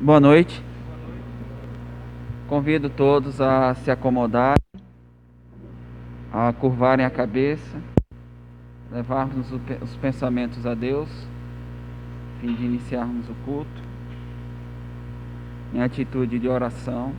Boa noite. Convido todos a se acomodar, a curvarem a cabeça, levarmos os pensamentos a Deus, a fim de iniciarmos o culto em atitude de oração.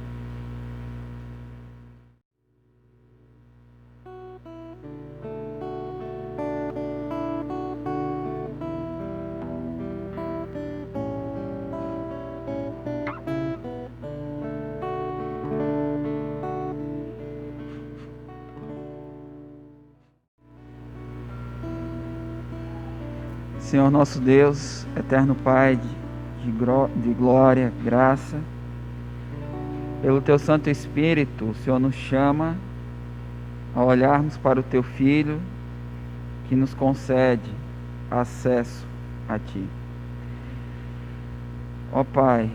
Senhor nosso Deus, eterno Pai de glória, graça, pelo Teu Santo Espírito, o Senhor nos chama a olharmos para o Teu Filho, que nos concede acesso a Ti. Ó Pai,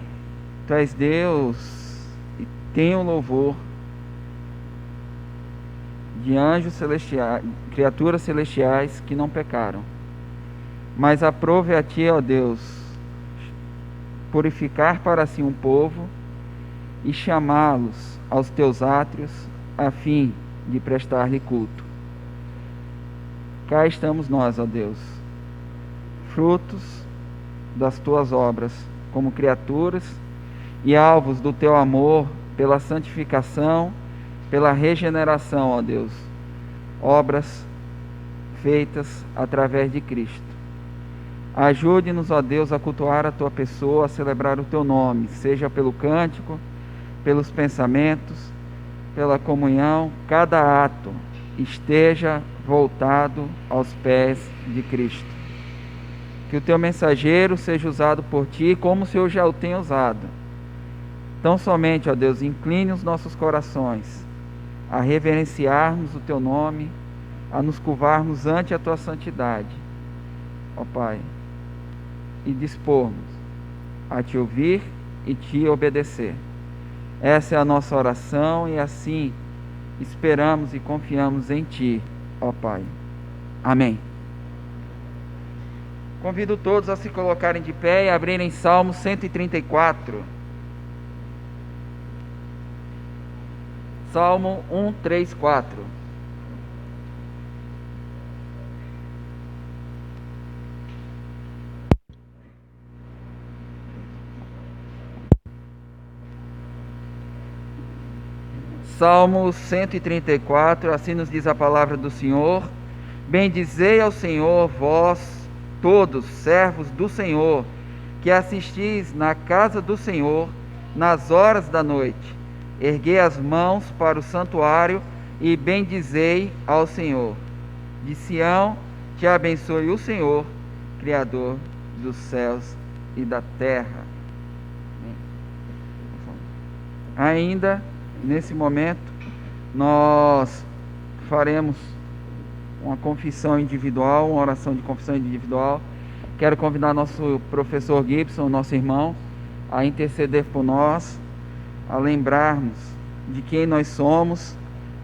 Tu és Deus e tem o louvor de anjos celestiais, criaturas celestiais que não pecaram. Mas aprove a Ti, ó Deus, purificar para si um povo e chamá-los aos Teus átrios, a fim de prestar-lhe culto. Cá estamos nós, ó Deus, frutos das Tuas obras, como criaturas e alvos do Teu amor pela santificação, pela regeneração, ó Deus, obras feitas através de Cristo. Ajude-nos, ó Deus, a cultuar a Tua pessoa, a celebrar o Teu nome, seja pelo cântico, pelos pensamentos, pela comunhão, cada ato esteja voltado aos pés de Cristo. Que o Teu mensageiro seja usado por Ti como o Senhor já o tem usado. Tão somente, ó Deus, incline os nossos corações a reverenciarmos o Teu nome, a nos curvarmos ante a Tua santidade, ó Pai, e dispormos a Te ouvir e Te obedecer. Essa é a nossa oração e assim esperamos e confiamos em Ti, ó Pai. Amém. Convido todos a se colocarem de pé e abrirem Salmo 134. Salmo 134. Salmo 134, assim nos diz a palavra do Senhor: Bendizei ao Senhor, vós todos, servos do Senhor, que assistis na casa do Senhor nas horas da noite. Erguei as mãos para o santuário e bendizei ao Senhor. De Sião te abençoe o Senhor, Criador dos céus e da terra. Ainda nesse momento, nós faremos uma confissão individual, uma oração de confissão individual. Quero convidar nosso professor Gibson, nosso irmão, a interceder por nós, a lembrarmos de quem nós somos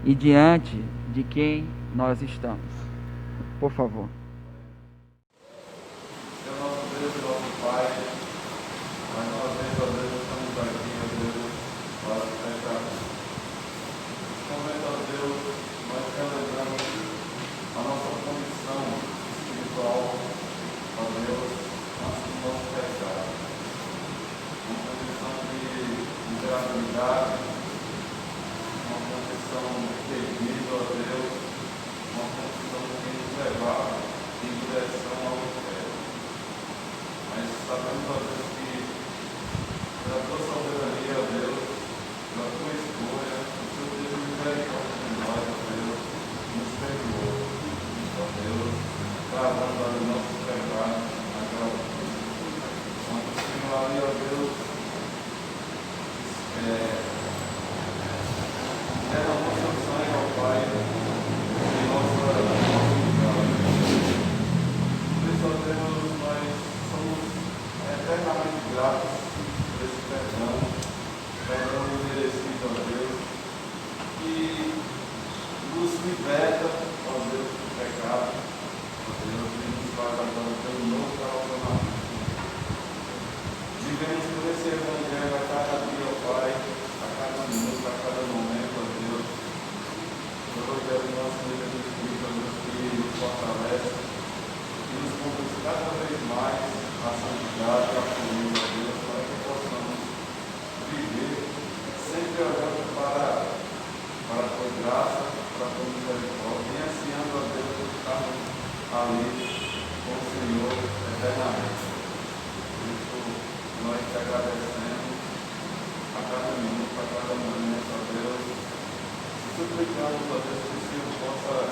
e diante de quem nós estamos. Por favor. Senhor nosso Deus e nosso Pai, mais uma vez, ó Deus, estamos aqui, ó Deus, para te prestar. Nesse momento, ó Deus, nós celebramos a nossa condição espiritual, ó Deus, antes do nosso pecado. Uma condição de miserabilidade, uma condição terrível, ó Deus, uma condição que nos levava em direção ao inferno. Mas sabemos, ó Deus, que pela tua soberania, ó Deus, pela tua escolha, o Senhor teve misericórdia de nós, ó Deus, nos perdoou, ó Deus, travando os nossos pecados naquela cruz. Quando o Senhor ali, ó Deus, derramou seu sangue ao Pai em nosso lugar. Por isso, ó Deus, nós somos eternamente gratos por esse perdão suplicamos, ó Deus, que o Senhor possa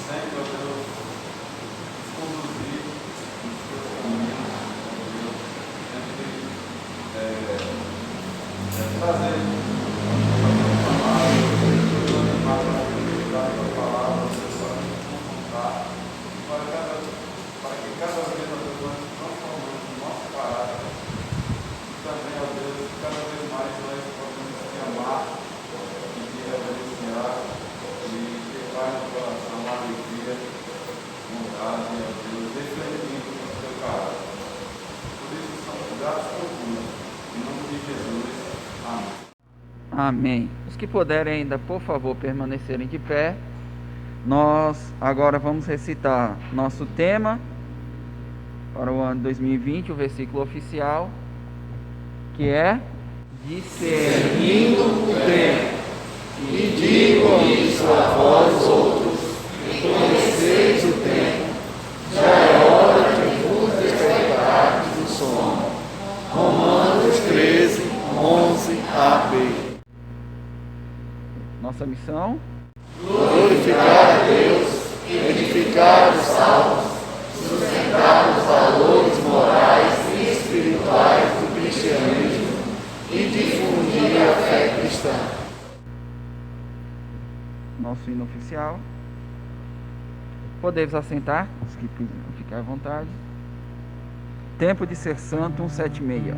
sempre, ó Deus, nos conduzir nos teus caminhos, ó Deus, sempre trazer a palavra, nos animar para a acreditar na palavra, para nos confrontar, para que cada vez nós vamos transformando o nosso caráter e também, ó Deus, cada vez mais nós podemos te amar e te reverenciar e levar no coração a alegria, bondade, ó Deus, refletindo no teu caráter. Por isso somos gratos por tudo. Em nome de Jesus. Amém. Amém. Os que puderem ainda, por favor, permanecerem de pé. Nós agora vamos recitar nosso tema para o ano 2020, o versículo oficial, que é: discernindo o tempo, e digo isso a vós outros, que conheceis o tempo, já é hora de vos despertardes do sono. Romanos 13, 11a-b. Nossa missão: glorificar a Deus, edificar os salvos, sustentar os valores morais e espirituais do cristianismo e difundir a fé cristã. Nosso hino oficial. Podemos assentar, os que ficar à vontade. Tempo de ser santo, 176.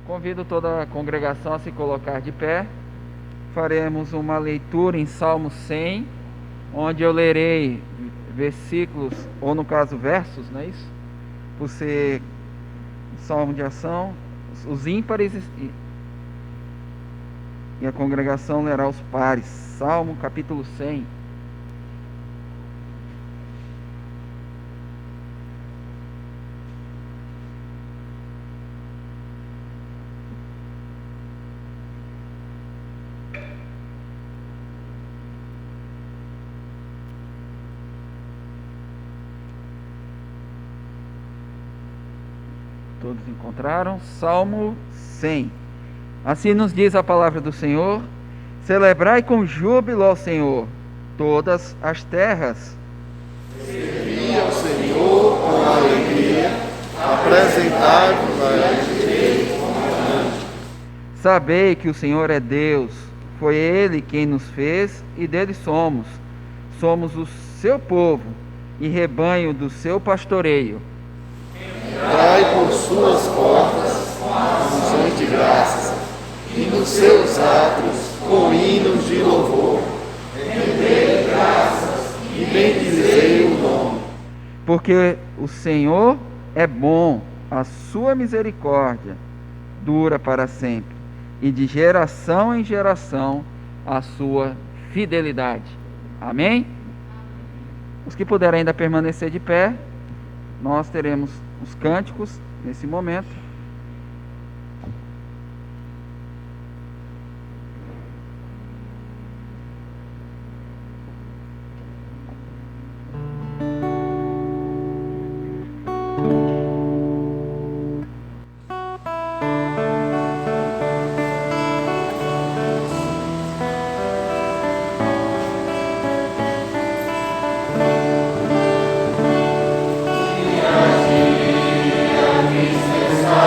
Convido toda a congregação a se colocar de pé. Faremos uma leitura em Salmo 100, onde eu lerei versículos, ou no caso versos, não é isso? Por ser salmo de ação, os ímpares, e a congregação lerá os pares. Salmo capítulo 100. Todos encontraram? Salmo 100. Assim nos diz a palavra do Senhor: celebrai com júbilo ao Senhor todas as terras. Servi ao Senhor com alegria, apresentai-vos a Ele com cântico. Sabei que o Senhor é Deus, foi Ele quem nos fez e dele somos. Somos o seu povo e rebanho do seu pastoreio. Entrai por suas portas com ações de graças, e nos seus átrios com hinos de louvor. Rendei graças e bendizei o nome. Porque o Senhor é bom, a sua misericórdia dura para sempre, e de geração em geração a sua fidelidade. Amém? Os que puderem ainda permanecer de pé, nós teremos os cânticos nesse momento. Dia a dia me cessar.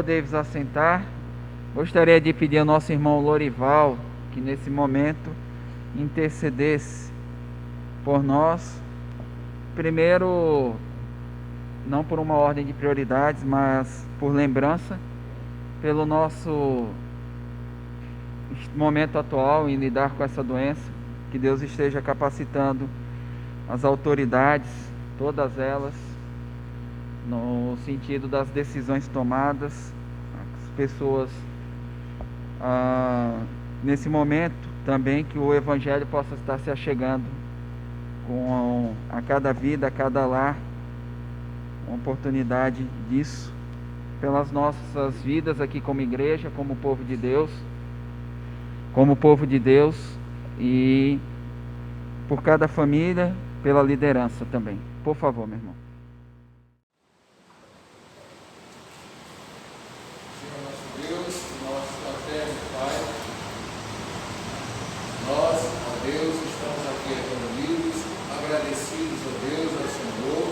poder-vos assentar, gostaria de pedir ao nosso irmão Lorival que nesse momento intercedesse por nós, primeiro, não por uma ordem de prioridades, mas por lembrança, pelo nosso momento atual em lidar com essa doença, que Deus esteja capacitando as autoridades, todas elas, no sentido das decisões tomadas, as pessoas, nesse momento também, que o Evangelho possa estar se achegando a cada vida, a cada lar, uma oportunidade disso, pelas nossas vidas aqui como igreja, como povo de Deus, e por cada família, pela liderança também. Por favor, meu irmão. Senhor nosso Deus, nosso eterno Pai, nós, ó Deus, estamos aqui reunidos, agradecidos, ó Deus, ao Senhor,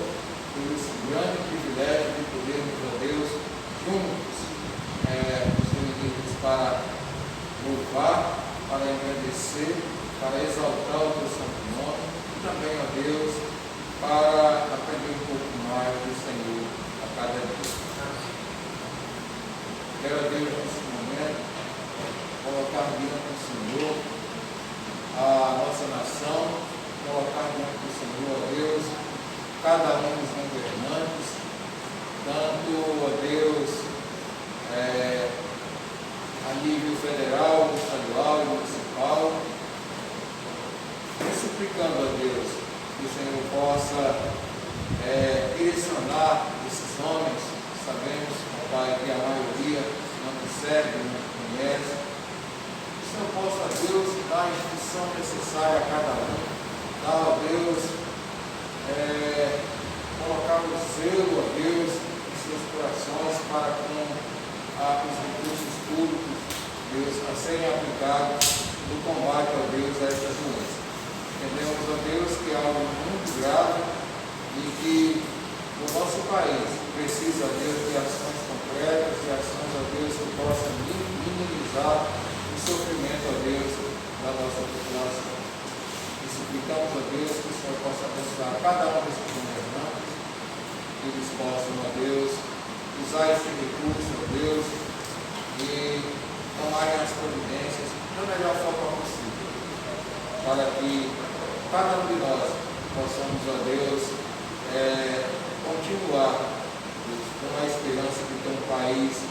por esse grande privilégio de podermos, ó Deus, juntos, nos reunirmos para louvar, para agradecer, para exaltar o teu santo nome, e também, ó Deus, para aprender um pouco mais do Senhor a cada dia. Quero, ó Deus, nesse momento, colocar diante do Senhor a nossa nação, colocar diante do Senhor, ó Deus, cada um dos governantes, tanto, ó Deus, a nível federal, estadual e municipal, e suplicando a Deus que o Senhor possa direcionar esses homens. Sabemos, ó Pai, que a maioria não te serve, não te conhece. Que o Senhor possa, Deus, dar a instrução necessária a cada um, dar, ó Deus, colocar o zelo, ó Deus, em seus corações para com os recursos públicos, Deus, a serem aplicados no combate, ó Deus, a estas doenças. Entendemos, ó Deus, que é algo muito grave e que o nosso país precisa, ó Deus, de ações concretas, de ações, ó Deus, que possam minimizar o sofrimento, ó Deus, da nossa população. E suplicamos, ó Deus, que o Senhor possa abençoar cada um desses governantes, que eles possam, ó Deus, usar esse recurso, ó Deus, e tomarem as providências da melhor forma possível, para que cada um de nós possamos, ó Deus, continuar com a esperança de ter um país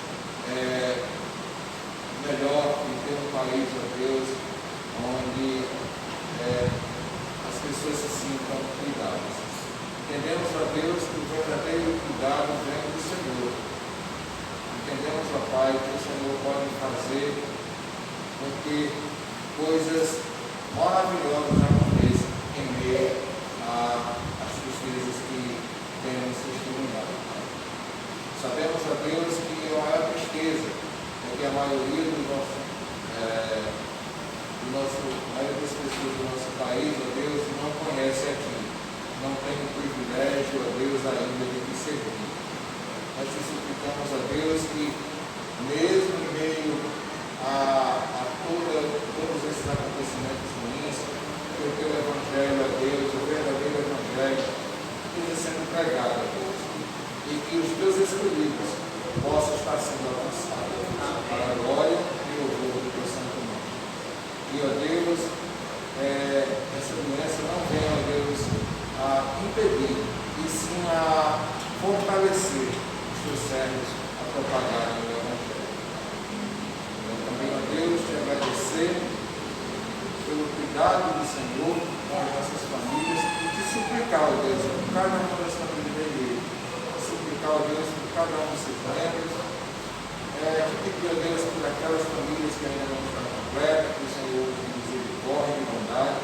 melhor, de ter um país, ó Deus, onde as pessoas se sintam cuidadas. Entendemos, ó Deus, que o verdadeiro cuidado vem do Senhor. Entendemos, ó Pai, que o Senhor pode fazer com que coisas maravilhosas aconteçam em meio às tristezas que temos testemunhado. Sabemos, ó Deus, que a maior tristeza é que a maioria maioria das pessoas do nosso país, ó Deus, não conhece aqui, não tem o privilégio, ó Deus, ainda de te servir. Nós te suplicamos, ó Deus, que mesmo em meio a todos esses acontecimentos ruins, que o teu Evangelho, ó Deus, o verdadeiro Evangelho, esteja sendo pregado, ó Deus, e que os teus escolhidos possam estar sendo alcançados para a glória e o louvor do teu santo nome. E, ó Deus, essa doença não vem, ó Deus, a impedir, e sim a fortalecer os teus servos a propagarem o Evangelho. Eu também, ó Deus, te agradecer pelo cuidado do Senhor com as nossas famílias e te suplicar, ó Deus, por cada uma das famílias da igreja, suplicar, ó Deus, por cada um dos seus membros, te pedir, ó Deus, por aquelas famílias que ainda não estão completas, que o Senhor tenha misericórdia e bondade,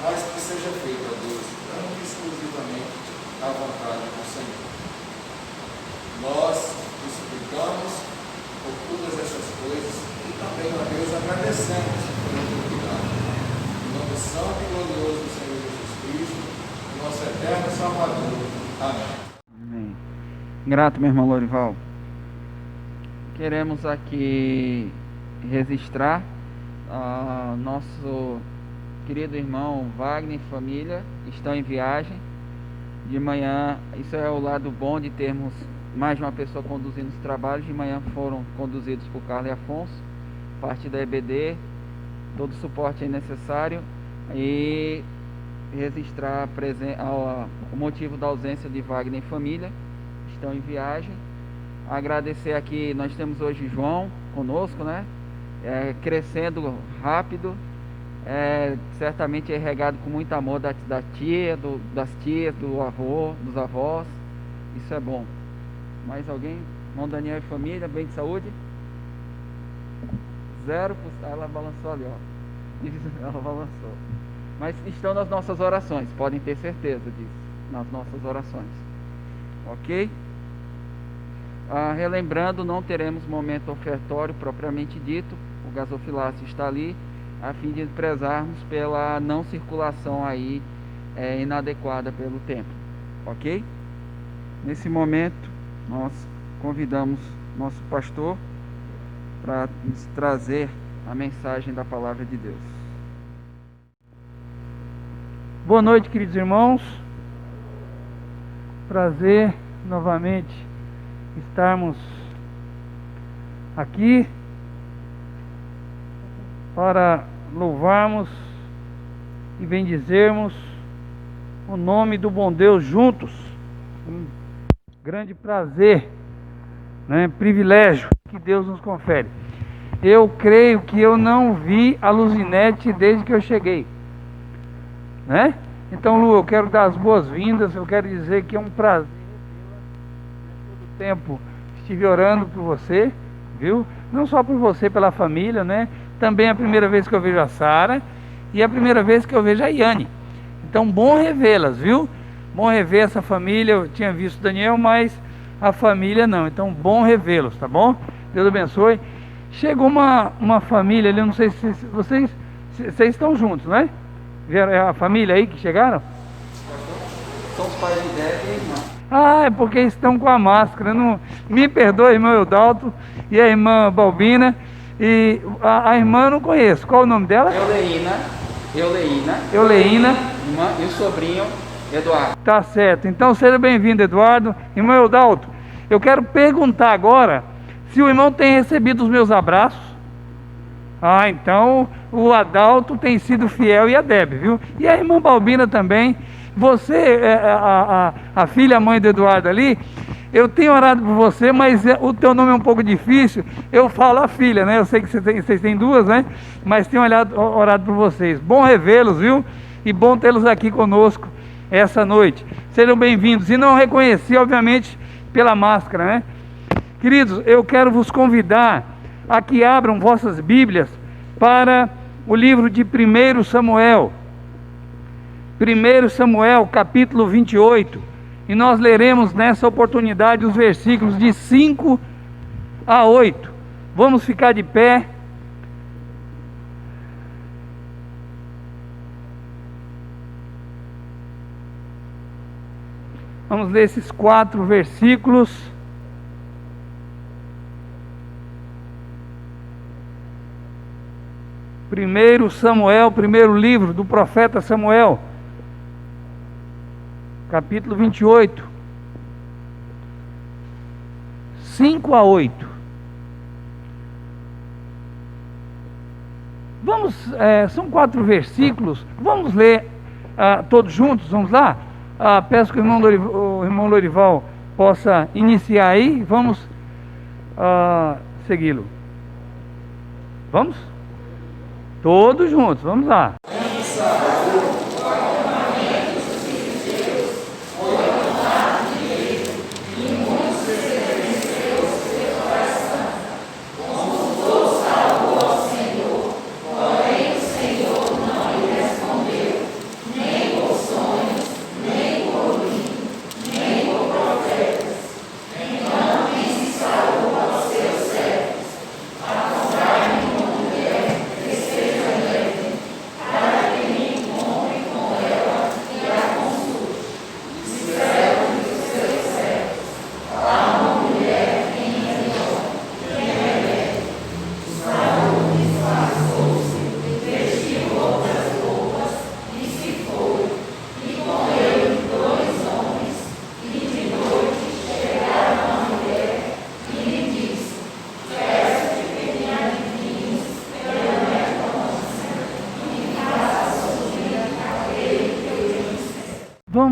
mas que seja feito, ó Deus, não exclusivamente à vontade do Senhor. Nós te suplicamos por todas essas coisas e também, ó Deus, agradecemos pelo teu cuidado. Em nome santo e glorioso do Senhor Jesus Cristo, nosso eterno Salvador. Amém. Amém. Grato, meu irmão Lorival. Queremos aqui registrar nosso querido irmão Wagner e família estão em viagem. De manhã, isso é o lado bom de termos mais de uma pessoa conduzindo os trabalhos. De manhã foram conduzidos por Carlos e Afonso, parte da EBD, todo o suporte é necessário, e registrar o motivo da ausência de Wagner e família, estão em viagem. Agradecer aqui, nós temos hoje João conosco, né? Crescendo rápido, certamente é regado com muito amor das tias, do avô, dos avós. Isso é bom. Mais alguém? Irmão Daniel e família, bem de saúde? 0%. Ela balançou ali, ó. Ela balançou. Mas estão nas nossas orações, podem ter certeza disso, nas nossas orações. Ok? Relembrando, não teremos momento ofertório propriamente dito. O gasofilácio está ali, a fim de prezarmos pela não circulação aí inadequada pelo templo. Ok? Nesse momento, nós convidamos nosso pastor para nos trazer a mensagem da palavra de Deus. Boa noite, queridos irmãos. Prazer novamente estarmos aqui para louvarmos e bendizermos o nome do bom Deus juntos. Um grande prazer, né? Privilégio que Deus nos confere. Eu creio que eu não vi a Luzinete desde que eu cheguei, né? Então, Lu, eu quero dar as boas-vindas. Eu quero dizer que é um prazer. Todo o tempo estive orando por você, viu? Não só por você, pela família, né? Também é a primeira vez que eu vejo a Sara e é a primeira vez que eu vejo a Yane. Então, bom revê-las, viu? Bom rever essa família. Eu tinha visto o Daniel, mas a família não. Então, bom revê-los, tá bom? Deus abençoe. Chegou uma família ali, eu não sei se vocês estão juntos, né? Vieram a família aí que chegaram? São os pais de Débora e a irmã. É porque estão com a máscara. Não, me perdoe, irmão Eudalto e a irmã Balbina. E a irmã eu não conheço. Qual o nome dela? Euleína. Irmã, e o sobrinho Eduardo. Tá certo. Então seja bem-vindo, Eduardo. Irmão Eudalto, eu quero perguntar agora se o irmão tem recebido os meus abraços. Então o Adalto tem sido fiel e a Deb, viu? E a irmã Balbina também. Você, a filha, a mãe do Eduardo ali, eu tenho orado por você, mas o teu nome é um pouco difícil. Eu falo a filha, né? Eu sei que vocês têm duas, né? Mas tenho orado por vocês. Bom revê-los, viu? E bom tê-los aqui conosco essa noite. Sejam bem-vindos. E não reconheci, obviamente, pela máscara, né? Queridos, eu quero vos convidar a que abram vossas Bíblias para o livro de 1 Samuel. 1 Samuel, capítulo 28. E nós leremos nessa oportunidade os versículos de 5 a 8. Vamos ficar de pé. Vamos ler esses 4 versículos. Primeiro Samuel, primeiro livro do profeta Samuel, capítulo 28, 5 a 8. Vamos, são 4 versículos. Vamos ler todos juntos, vamos lá? Peço que o irmão Lorival possa iniciar aí. Vamos segui-lo. Vamos? Todos juntos, vamos lá.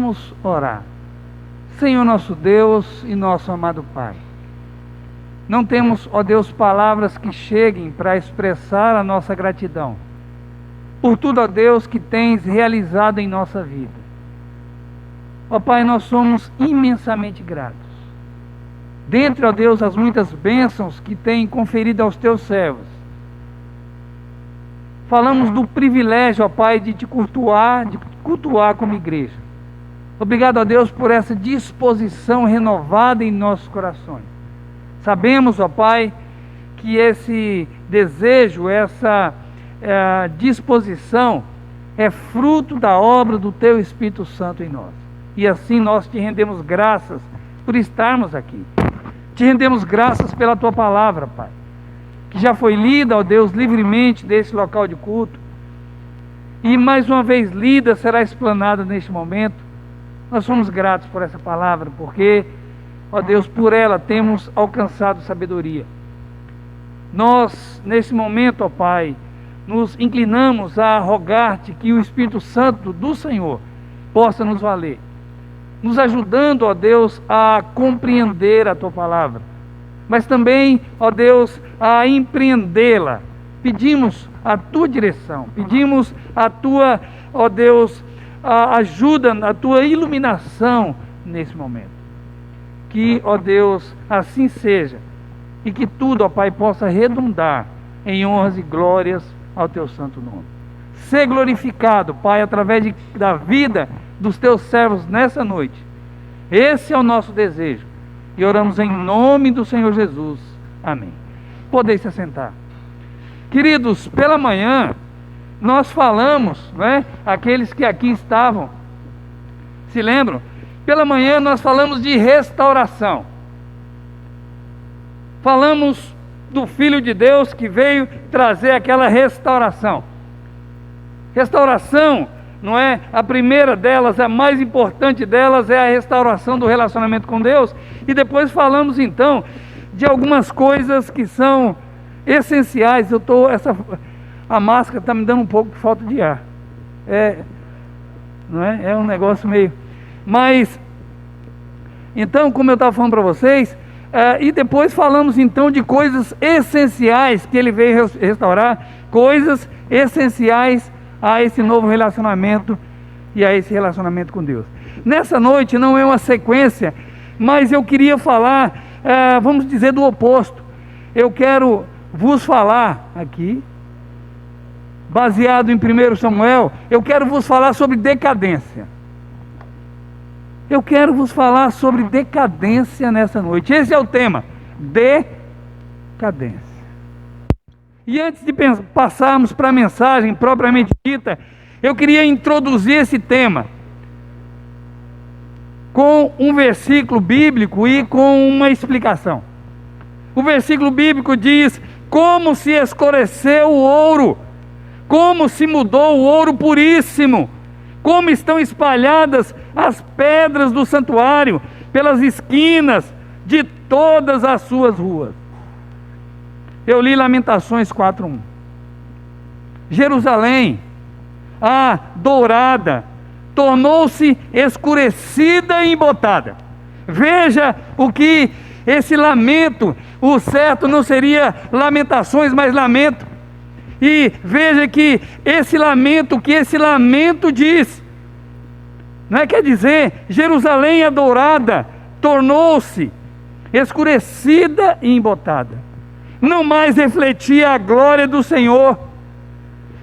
Vamos orar. Senhor nosso Deus e nosso amado Pai, não temos, ó Deus, palavras que cheguem para expressar a nossa gratidão por tudo, ó Deus, que tens realizado em nossa vida. Ó Pai, nós somos imensamente gratos. Dentre, ó Deus, as muitas bênçãos que tem conferido aos teus servos, falamos do privilégio, ó Pai, de te cultuar como igreja. Obrigado, ó Deus, por essa disposição renovada em nossos corações. Sabemos, ó Pai, que esse desejo, essa disposição é fruto da obra do Teu Espírito Santo em nós. E assim nós te rendemos graças por estarmos aqui. Te rendemos graças pela Tua palavra, Pai, que já foi lida, ó Deus, livremente desse local de culto. E mais uma vez lida, será explanada neste momento. Nós somos gratos por essa palavra, porque, ó Deus, por ela temos alcançado sabedoria. Nós, nesse momento, ó Pai, nos inclinamos a rogar-te que o Espírito Santo do Senhor possa nos valer, nos ajudando, ó Deus, a compreender a Tua palavra, mas também, ó Deus, a empreendê-la. Pedimos a Tua direção, pedimos a Tua, ó Deus, a ajuda, a Tua iluminação nesse momento. Que, ó Deus, assim seja, e que tudo, ó Pai, possa redundar em honras e glórias ao Teu santo nome. Ser glorificado, Pai, através da vida dos Teus servos nessa noite. Esse é o nosso desejo. E oramos em nome do Senhor Jesus. Amém. Podeis se assentar. Queridos, pela manhã, nós falamos, né? Aqueles que aqui estavam, se lembram? Pela manhã nós falamos de restauração. Falamos do Filho de Deus que veio trazer aquela restauração. Restauração, não é? A primeira delas, a mais importante delas, é a restauração do relacionamento com Deus. E depois falamos então de algumas coisas que são essenciais. A máscara está me dando um pouco de falta de ar. Não é? É um negócio meio. Mas, então, como eu estava falando para vocês, e depois falamos então de coisas essenciais que ele veio restaurar, coisas essenciais a esse novo relacionamento e a esse relacionamento com Deus. Nessa noite não é uma sequência, mas eu queria falar, vamos dizer, do oposto. Eu quero vos falar aqui, baseado em 1 Samuel, eu quero vos falar sobre decadência. Eu quero vos falar sobre decadência nessa noite. Esse é o tema, decadência. E antes de passarmos para a mensagem propriamente dita, eu queria introduzir esse tema com um versículo bíblico e com uma explicação. O versículo bíblico diz: como se escureceu o ouro, como se mudou o ouro puríssimo, como estão espalhadas as pedras do santuário pelas esquinas de todas as suas ruas. Eu li Lamentações 4:1. Jerusalém, a dourada, tornou-se escurecida e embotada. Veja o que esse lamento, o certo não seria lamentações, mas lamento. E veja que esse lamento diz, não é? Quer dizer, Jerusalém a dourada tornou-se escurecida e embotada, não mais refletia a glória do Senhor.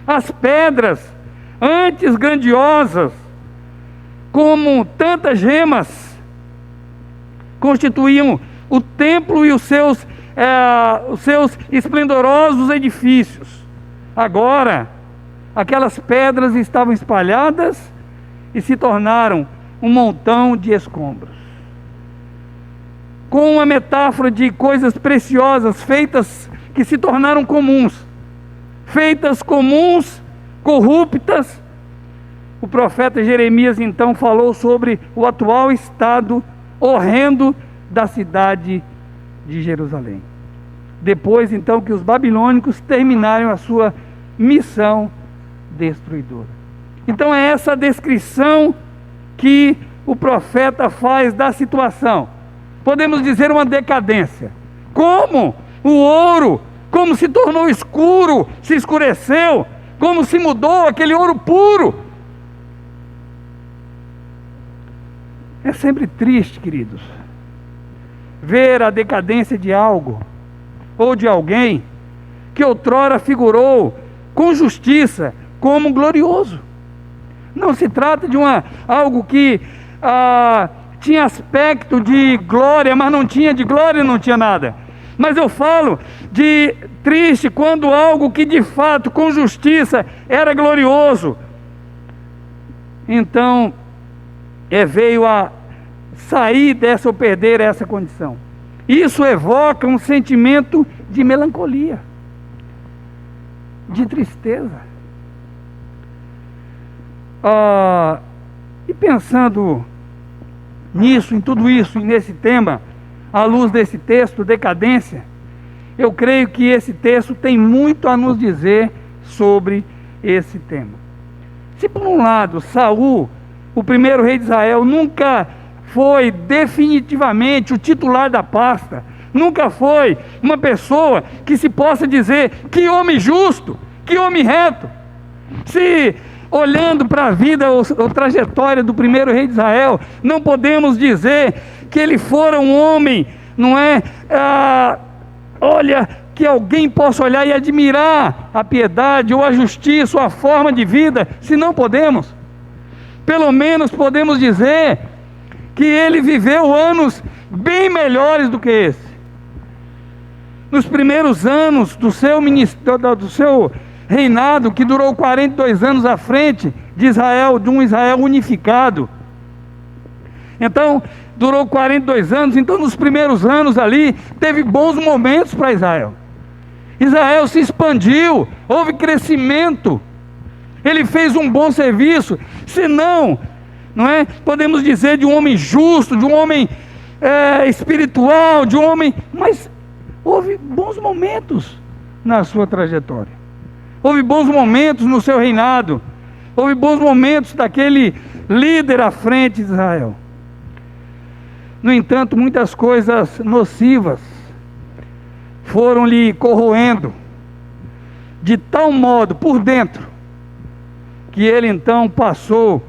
As pedras, antes grandiosas, como tantas gemas, constituíam o templo e os seus esplendorosos edifícios. Agora, aquelas pedras estavam espalhadas e se tornaram um montão de escombros. Com uma metáfora de coisas preciosas feitas que se tornaram comuns, feitas comuns, corruptas, o profeta Jeremias então falou sobre o atual estado horrendo da cidade de Jerusalém. Depois então que os babilônicos terminaram a sua missão destruidora. Então é essa descrição que o profeta faz da situação? Podemos dizer uma decadência. Como o ouro, como se tornou escuro, se escureceu, como se mudou aquele ouro puro. É sempre triste, queridos, ver a decadência de algo ou de alguém que outrora figurou com justiça como glorioso. Não se trata de algo que tinha aspecto de glória, mas não tinha de glória, não tinha nada. Mas eu falo de triste quando algo que de fato com justiça era glorioso, então veio a sair dessa ou perder essa condição. Isso evoca um sentimento de melancolia, de tristeza. E pensando nisso, em tudo isso, e nesse tema, à luz desse texto, decadência, eu creio que esse texto tem muito a nos dizer sobre esse tema. Se por um lado, Saul, o primeiro rei de Israel, nunca foi definitivamente o titular da pasta, nunca foi uma pessoa que se possa dizer que homem justo, que homem reto. Se olhando para a vida ou trajetória do primeiro rei de Israel, não podemos dizer que ele fora um homem, não é? Olha, que alguém possa olhar e admirar a piedade ou a justiça ou a forma de vida. Se não podemos, pelo menos podemos dizer que ele viveu anos bem melhores do que esse. Nos primeiros anos do seu ministério, do seu reinado, que durou 42 anos à frente de Israel, de um Israel unificado. Então, durou 42 anos, então nos primeiros anos ali, teve bons momentos para Israel. Israel se expandiu, houve crescimento, ele fez um bom serviço, senão, não é? Podemos dizer de um homem justo, de um homem espiritual, de um homem, mas houve bons momentos na sua trajetória. Houve bons momentos no seu reinado. Houve bons momentos daquele líder à frente de Israel. No entanto, muitas coisas nocivas foram lhe corroendo de tal modo por dentro, que ele então passou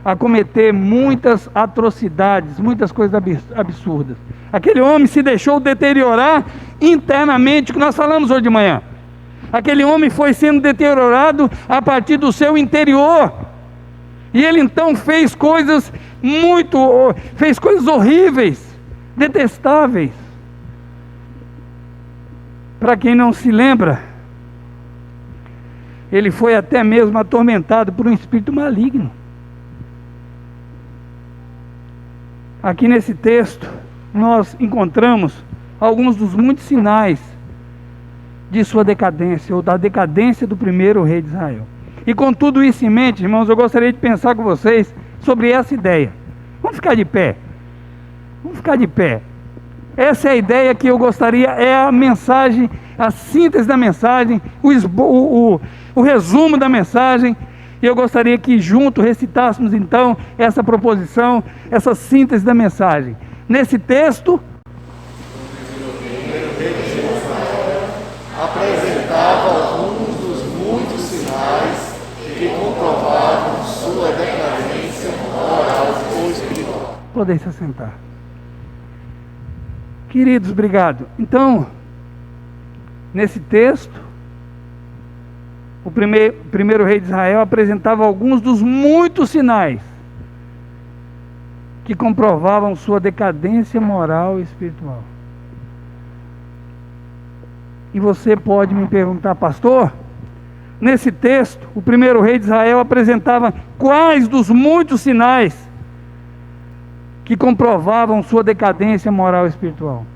a cometer muitas atrocidades, muitas coisas absurdas. Aquele homem se deixou deteriorar internamente, que nós falamos hoje de manhã. Aquele homem foi sendo deteriorado a partir do seu interior. E ele então fez coisas horríveis, detestáveis. Para quem não se lembra, ele foi até mesmo atormentado por um espírito maligno. Aqui nesse texto, nós encontramos alguns dos muitos sinais de sua decadência, ou da decadência do primeiro rei de Israel. E com tudo isso em mente, irmãos, eu gostaria de pensar com vocês sobre essa ideia. Vamos ficar de pé. Vamos ficar de pé. Essa é a ideia que eu gostaria, é a mensagem, a síntese da mensagem, o resumo da mensagem. E eu gostaria que juntos recitássemos então essa proposição, essa síntese da mensagem. Nesse texto, apresentava alguns dos muitos sinais que comprovavam sua decadência moral ou espiritual. podem se assentar. Queridos, obrigado. Então, nesse texto, o primeiro rei de Israel apresentava alguns dos muitos sinais que comprovavam sua decadência moral e espiritual. E você pode me perguntar, pastor, nesse texto, o primeiro rei de Israel apresentava quais dos muitos sinais que comprovavam sua decadência moral e espiritual?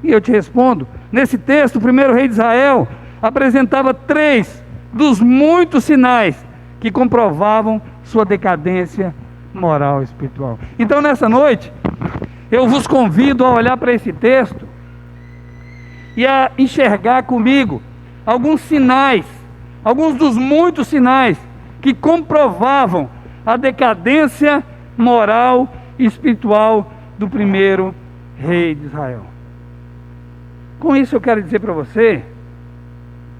E eu te respondo, nesse texto, o primeiro rei de Israel apresentava 3 dos muitos sinais que comprovavam sua decadência moral e espiritual. Então, nessa noite, eu vos convido a olhar para esse texto e a enxergar comigo alguns sinais, alguns dos muitos sinais que comprovavam a decadência moral e espiritual do primeiro rei de Israel. Com isso eu quero dizer para você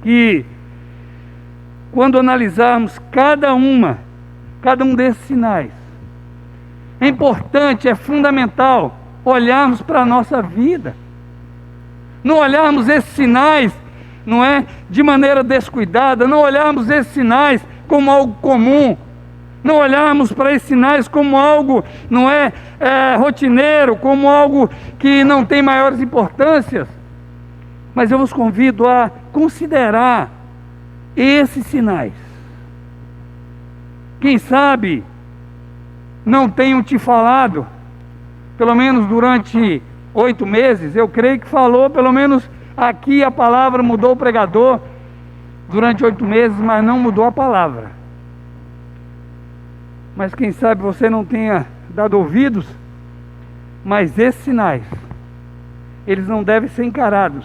que quando analisarmos cada um desses sinais, é importante, é fundamental olharmos para a nossa vida. Não olharmos esses sinais, não é, de maneira descuidada, não olharmos esses sinais como algo comum, não olharmos para esses sinais como algo, não é, rotineiro, como algo que não tem maiores importâncias. Mas eu vos convido a considerar esses sinais. Quem sabe não tenham te falado, pelo menos durante 8 meses, eu creio que falou, pelo menos aqui a palavra mudou o pregador durante 8 meses, mas não mudou a palavra. Mas quem sabe você não tenha dado ouvidos, mas esses sinais, eles não devem ser encarados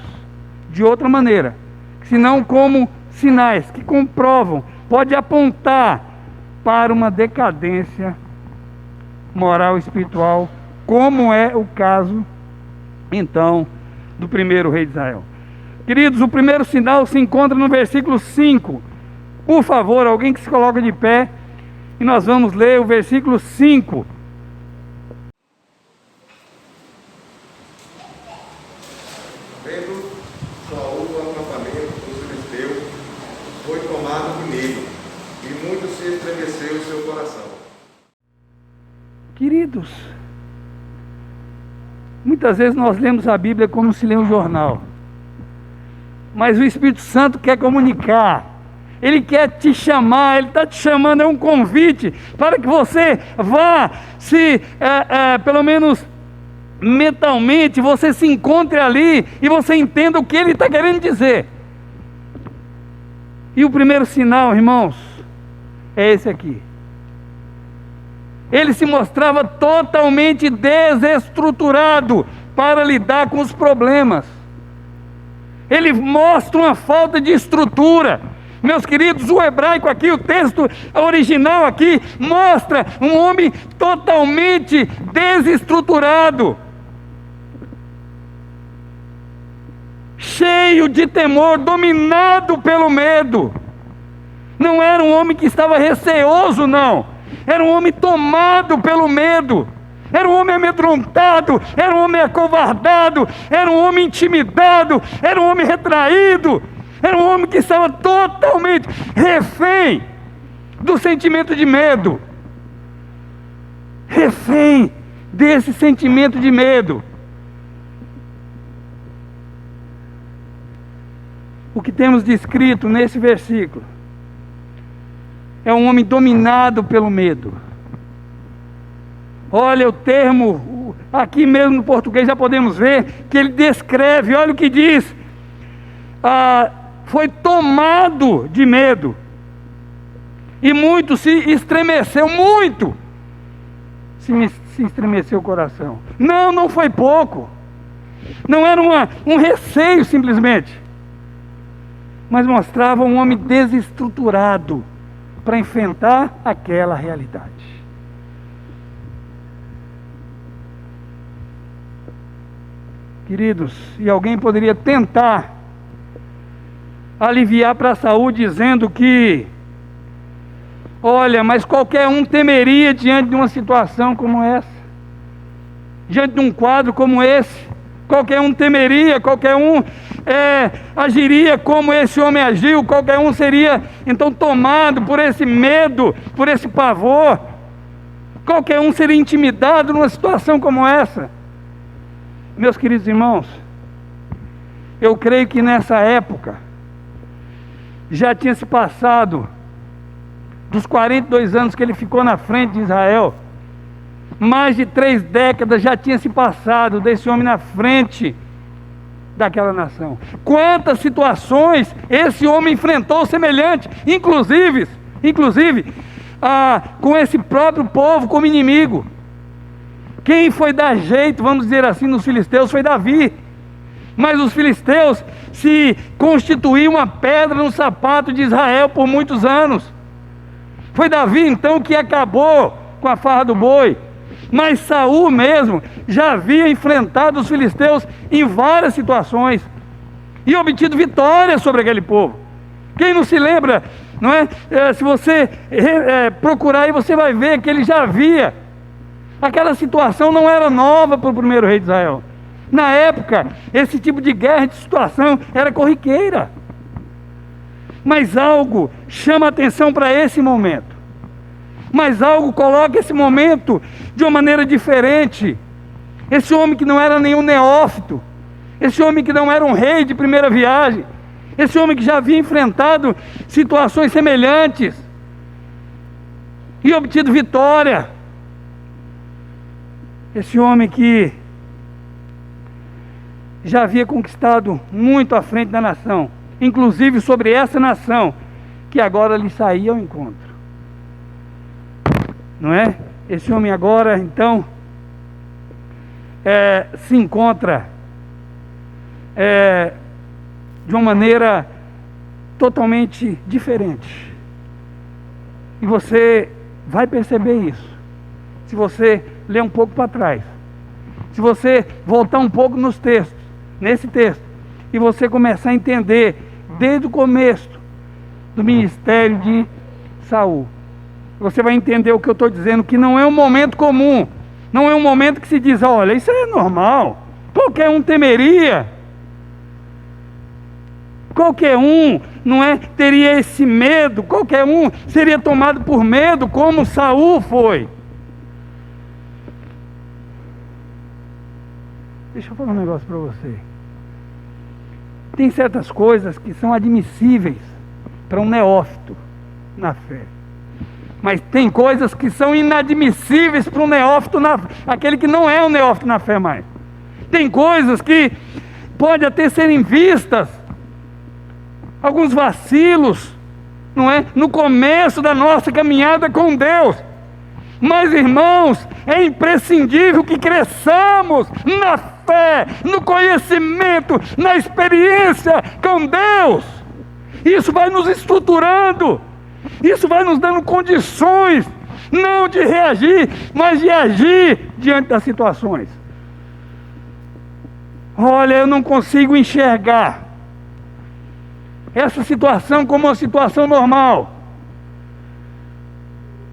de outra maneira, senão como sinais que comprovam, pode apontar para uma decadência moral e espiritual, como é o caso, então, do primeiro rei de Israel. Queridos, o primeiro sinal se encontra no versículo 5. Por favor, alguém que se coloca de pé, e nós vamos ler o versículo 5. Vendo Saul o acampamento dos filisteus, foi tomado de medo, e muito se estremeceu o seu coração. Queridos, muitas vezes nós lemos a Bíblia como se lê um jornal, mas o Espírito Santo quer comunicar, ele quer te chamar, ele está te chamando, é um convite para que você vá pelo menos mentalmente, você se encontre ali e você entenda o que ele está querendo dizer. E o primeiro sinal, irmãos, é esse aqui. Ele se mostrava totalmente desestruturado para lidar com os problemas. Ele mostra uma falta de estrutura. Meus queridos, o hebraico aqui, o texto original aqui, mostra um homem totalmente desestruturado, cheio de temor, dominado pelo medo. Não era um homem que estava receoso, não. Era um homem tomado pelo medo. Era um homem amedrontado, era um homem acovardado, era um homem intimidado, era um homem retraído, era um homem que estava totalmente refém do sentimento de medo. Refém desse sentimento de medo. O que temos descrito nesse versículo é um homem dominado pelo medo. Olha o termo, aqui mesmo no português já podemos ver que ele descreve, olha o que diz: foi tomado de medo, e muito se estremeceu, muito se estremeceu o coração. Não foi pouco, não era um receio simplesmente, mas mostrava um homem desestruturado para enfrentar aquela realidade. Queridos, e alguém poderia tentar aliviar para Saul dizendo que, olha, mas qualquer um temeria diante de uma situação como essa, diante de um quadro como esse, qualquer um temeria, qualquer um agiria como esse homem agiu, qualquer um seria então tomado por esse medo, por esse pavor, qualquer um seria intimidado numa situação como essa. Meus queridos irmãos, eu creio que nessa época já tinha se passado dos 42 anos que ele ficou na frente de Israel, mais de 3 décadas já tinha se passado desse homem na frente daquela nação. Quantas situações esse homem enfrentou semelhante, inclusive com esse próprio povo como inimigo. Quem foi dar jeito, vamos dizer assim, nos filisteus foi Davi. Mas os filisteus se constituíam uma pedra no sapato de Israel por muitos anos. Foi Davi então que acabou com a farra do boi. Mas Saul mesmo já havia enfrentado os filisteus em várias situações e obtido vitória sobre aquele povo. Quem não se lembra, não é? Se você procurar aí, você vai ver que ele já havia. Aquela situação não era nova para o primeiro rei de Israel. Na época, esse tipo de guerra, de situação, era corriqueira. Mas algo chama a atenção para esse momento. Mas algo coloca esse momento de uma maneira diferente. Esse homem que não era nenhum neófito, esse homem que não era um rei de primeira viagem, esse homem que já havia enfrentado situações semelhantes e obtido vitória, esse homem que já havia conquistado muito à frente da nação, inclusive sobre essa nação que agora lhe saía ao encontro. Não é? Esse homem agora, então, se encontra de uma maneira totalmente diferente. E você vai perceber isso se você ler um pouco para trás. Se você voltar um pouco nos textos, nesse texto, e você começar a entender desde o começo do ministério de Saul, você vai entender o que eu estou dizendo, que não é um momento comum, não é um momento que se diz, olha, isso é normal, qualquer um temeria, qualquer um, não é, teria esse medo, qualquer um seria tomado por medo, como Saul foi. Deixa eu falar um negócio para você. Tem certas coisas que são admissíveis para um neófito na fé. Mas tem coisas que são inadmissíveis para um neófito, aquele que não é um neófito na fé mais. Tem coisas que pode até serem vistas, alguns vacilos, não é? No começo da nossa caminhada com Deus. Mas, irmãos, é imprescindível que cresçamos na fé, no conhecimento, na experiência com Deus. Isso vai nos estruturando, isso vai nos dando condições, não de reagir, mas de agir diante das situações. Olha, eu não consigo enxergar essa situação como uma situação normal,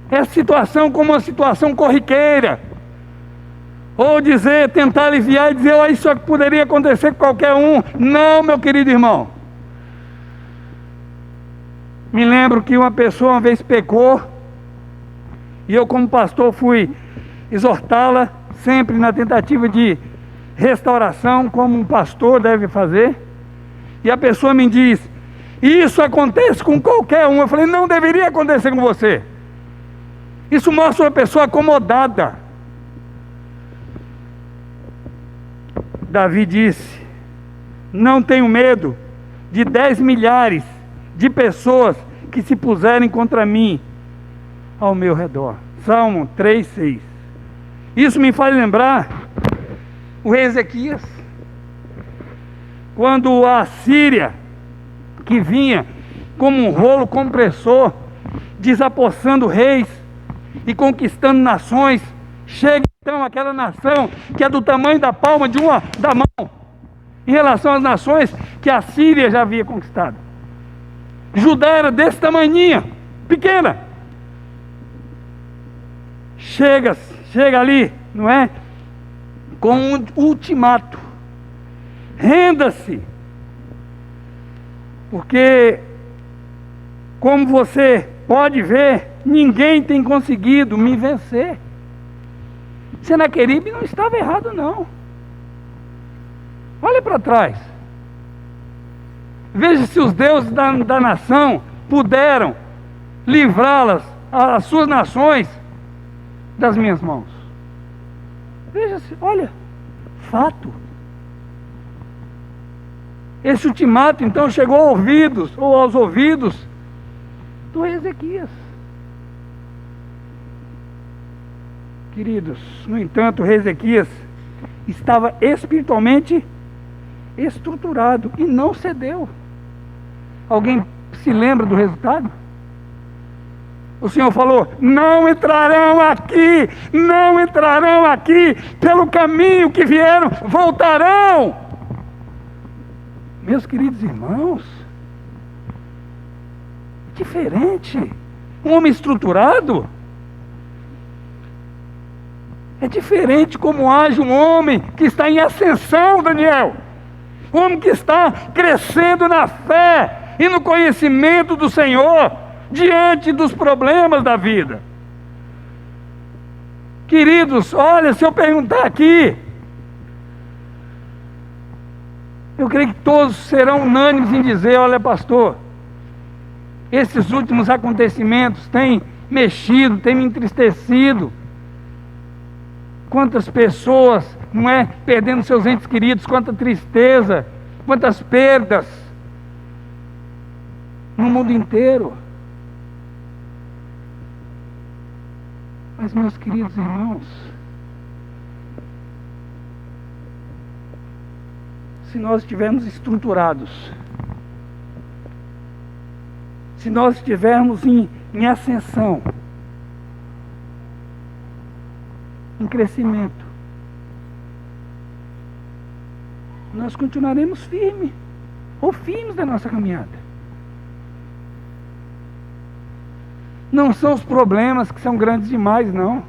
essa situação como uma situação corriqueira, ou tentar aliviar e dizer, oh, isso poderia acontecer com qualquer um. Não, meu querido irmão. Me lembro que uma pessoa uma vez pecou, e eu como pastor fui exortá-la, sempre na tentativa de restauração, como um pastor deve fazer, e a pessoa me diz, isso acontece com qualquer um. Eu falei, não deveria acontecer com você. Isso mostra uma pessoa acomodada. Davi disse, não tenho medo de 10 milhares de pessoas que se puserem contra mim ao meu redor. Salmo 3:6. Isso me faz lembrar o rei Ezequias, quando a Síria, que vinha como um rolo compressor, desapossando reis e conquistando nações, chega então aquela nação que é do tamanho da palma da mão, em relação às nações que a Síria já havia conquistado. Judá era desse tamanhinho, pequena. Chega ali, não é? Com um ultimato: renda-se, porque, como você pode ver, ninguém tem conseguido me vencer. Senaqueribe não estava errado, não. Olha para trás. Veja se os deuses da nação puderam livrá-las, as suas nações, das minhas mãos. Veja se, olha, fato. Esse ultimato então chegou aos ouvidos do rei Ezequias. Queridos, no entanto, o rei Ezequias estava espiritualmente estruturado e não cedeu. Alguém se lembra do resultado? O Senhor falou: não entrarão aqui, não entrarão aqui, pelo caminho que vieram, voltarão. Meus queridos irmãos, diferente. Um homem estruturado é diferente como age um homem que está em ascensão, Daniel. Um homem que está crescendo na fé e no conhecimento do Senhor, diante dos problemas da vida. Queridos, olha, se eu perguntar aqui, eu creio que todos serão unânimes em dizer: olha, pastor, esses últimos acontecimentos têm mexido, têm me entristecido. Quantas pessoas, não é, perdendo seus entes queridos, quanta tristeza, quantas perdas no mundo inteiro. Mas, meus queridos irmãos, se nós estivermos estruturados, se nós estivermos em ascensão, em crescimento, nós continuaremos firmes, ou firmes da nossa caminhada. Não são os problemas que são grandes demais, não.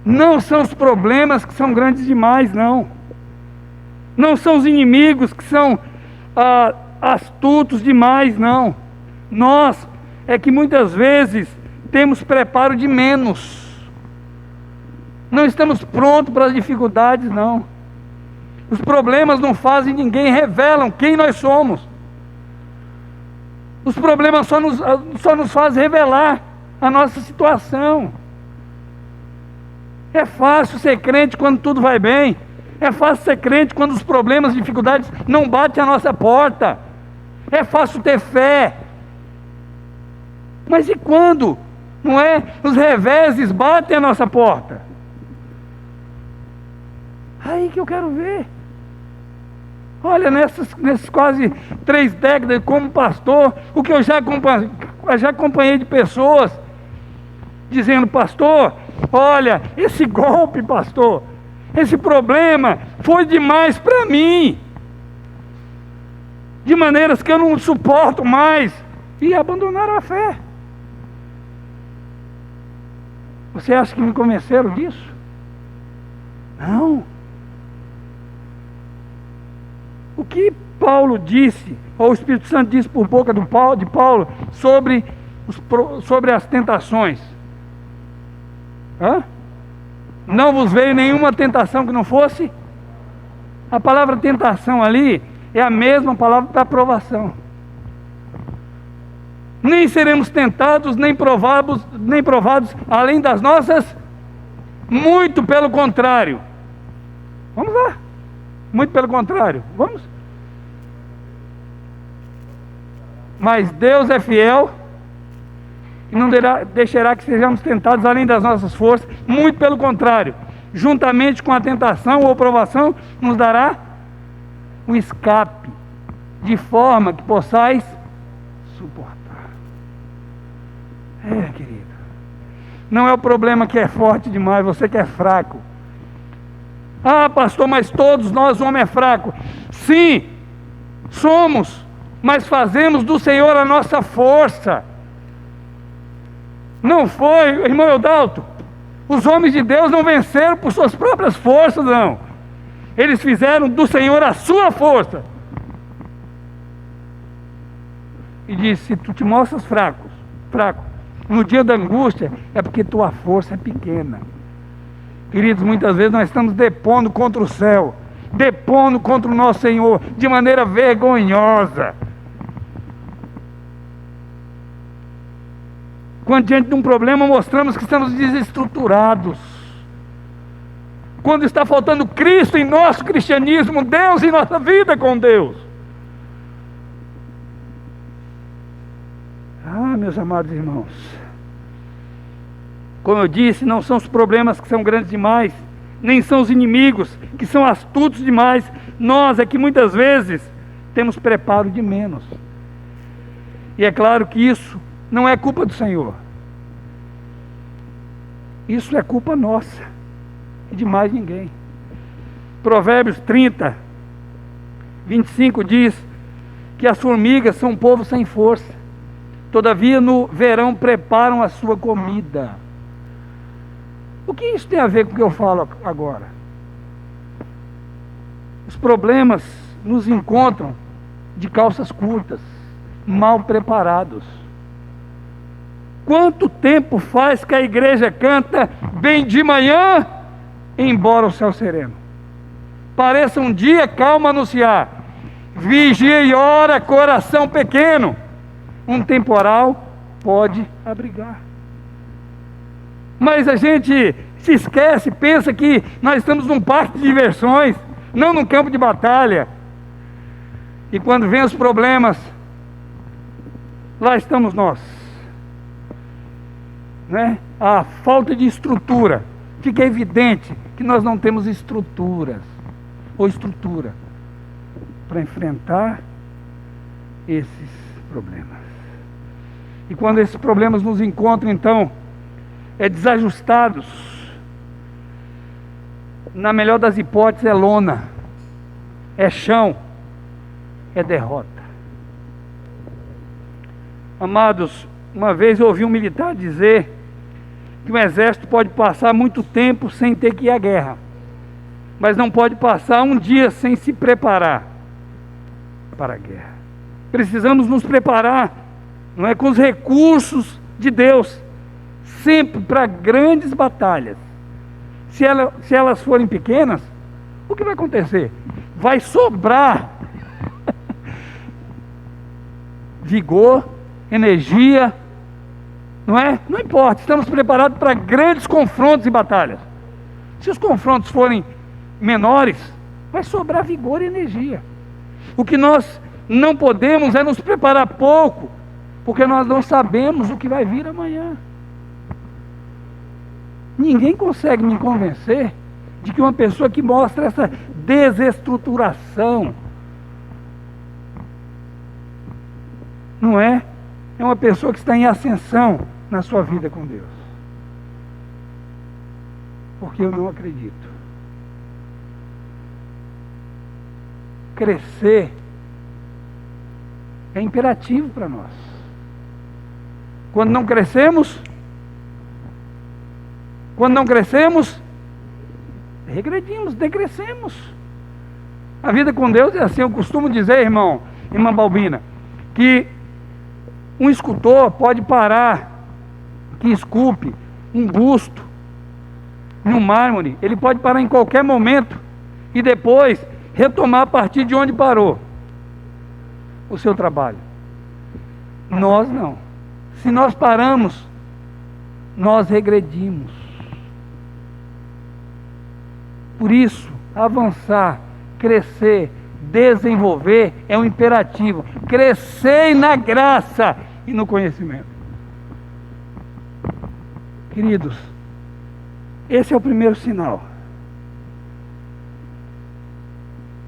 Não são os problemas que são grandes demais, não. Não são os inimigos que são astutos demais, não. Nós é que muitas vezes temos preparo de menos. Não estamos prontos para as dificuldades, não. Os problemas não fazem ninguém, revelam quem nós somos. Os problemas só nos fazem revelar a nossa situação. É fácil ser crente quando tudo vai bem. É fácil ser crente quando os problemas e dificuldades não batem à nossa porta. É fácil ter fé. Mas e quando, não é, os reveses batem à nossa porta? Aí que eu quero ver. Olha, nessas quase 3 décadas como pastor, o que eu já acompanhei de pessoas dizendo: pastor, olha, esse golpe, pastor, esse problema foi demais para mim, de maneiras que eu não suporto mais, e abandonaram a fé. Você acha que me convenceram disso? Não. O que Paulo disse, ou o Espírito Santo disse por boca de Paulo, sobre as tentações? Não vos veio nenhuma tentação que não fosse? A palavra tentação ali é a mesma palavra para aprovação. Nem seremos tentados, nem provados além das nossas, muito pelo contrário. Vamos lá. Muito pelo contrário, vamos. Mas Deus é fiel e não deixará que sejamos tentados além das nossas forças. Muito pelo contrário, juntamente com a tentação ou provação, nos dará um escape, de forma que possais suportar. Querido, não é o problema que é forte demais, você que é fraco. Ah, pastor, mas todos nós, o homem é fraco. Sim, somos, mas fazemos do Senhor a nossa força. Não foi, irmão Eudalto, os homens de Deus não venceram por suas próprias forças, não. Eles fizeram do Senhor a sua força. E disse: se tu te mostras fraco, no dia da angústia, é porque tua força é pequena. Queridos, muitas vezes nós estamos depondo contra o céu, depondo contra o nosso Senhor, de maneira vergonhosa. Quando diante de um problema mostramos que estamos desestruturados. Quando está faltando Cristo em nosso cristianismo, Deus em nossa vida com Deus. Meus amados irmãos, como eu disse, não são os problemas que são grandes demais, nem são os inimigos que são astutos demais. Nós é que muitas vezes temos preparo de menos. E é claro que isso não é culpa do Senhor. Isso é culpa nossa e de mais ninguém. Provérbios 30, 25 diz que as formigas são um povo sem força, todavia no verão preparam a sua comida. O que isso tem a ver com o que eu falo agora? Os problemas nos encontram de calças curtas, mal preparados. Quanto tempo faz que a igreja canta bem de manhã, embora o céu sereno? Pareça um dia calmo anunciar: vigia e ora, coração pequeno. Um temporal pode abrigar. Mas a gente se esquece, pensa que nós estamos num parque de diversões, não num campo de batalha. E quando vem os problemas, lá estamos nós, né? A falta de estrutura. Fica evidente que nós não temos estrutura para enfrentar esses problemas. E quando esses problemas nos encontram, então, desajustados, na melhor das hipóteses é lona, é chão, é derrota. Amados, uma vez eu ouvi um militar dizer que um exército pode passar muito tempo sem ter que ir à guerra, mas não pode passar um dia sem se preparar para a guerra. Precisamos nos preparar, não é, com os recursos de Deus, sempre para grandes batalhas. Se elas forem pequenas, o que vai acontecer? Vai sobrar vigor, energia, não é? Não importa, estamos preparados para grandes confrontos e batalhas. Se os confrontos forem menores, vai sobrar vigor e energia. O que nós não podemos é nos preparar pouco, porque nós não sabemos o que vai vir amanhã. Ninguém consegue me convencer de que uma pessoa que mostra essa desestruturação, não é? É uma pessoa que está em ascensão na sua vida com Deus. Porque eu não acredito. Crescer é imperativo para nós. Quando não crescemos, regredimos, decrescemos. A vida com Deus é assim. Eu costumo dizer, irmã Balbina, que um escultor pode parar, que esculpe um busto no mármore, ele pode parar em qualquer momento e depois retomar a partir de onde parou o seu trabalho. Nós não. Se nós paramos, nós regredimos. Por isso, avançar, crescer, desenvolver é um imperativo. Crescer na graça e no conhecimento. Queridos, esse é o primeiro sinal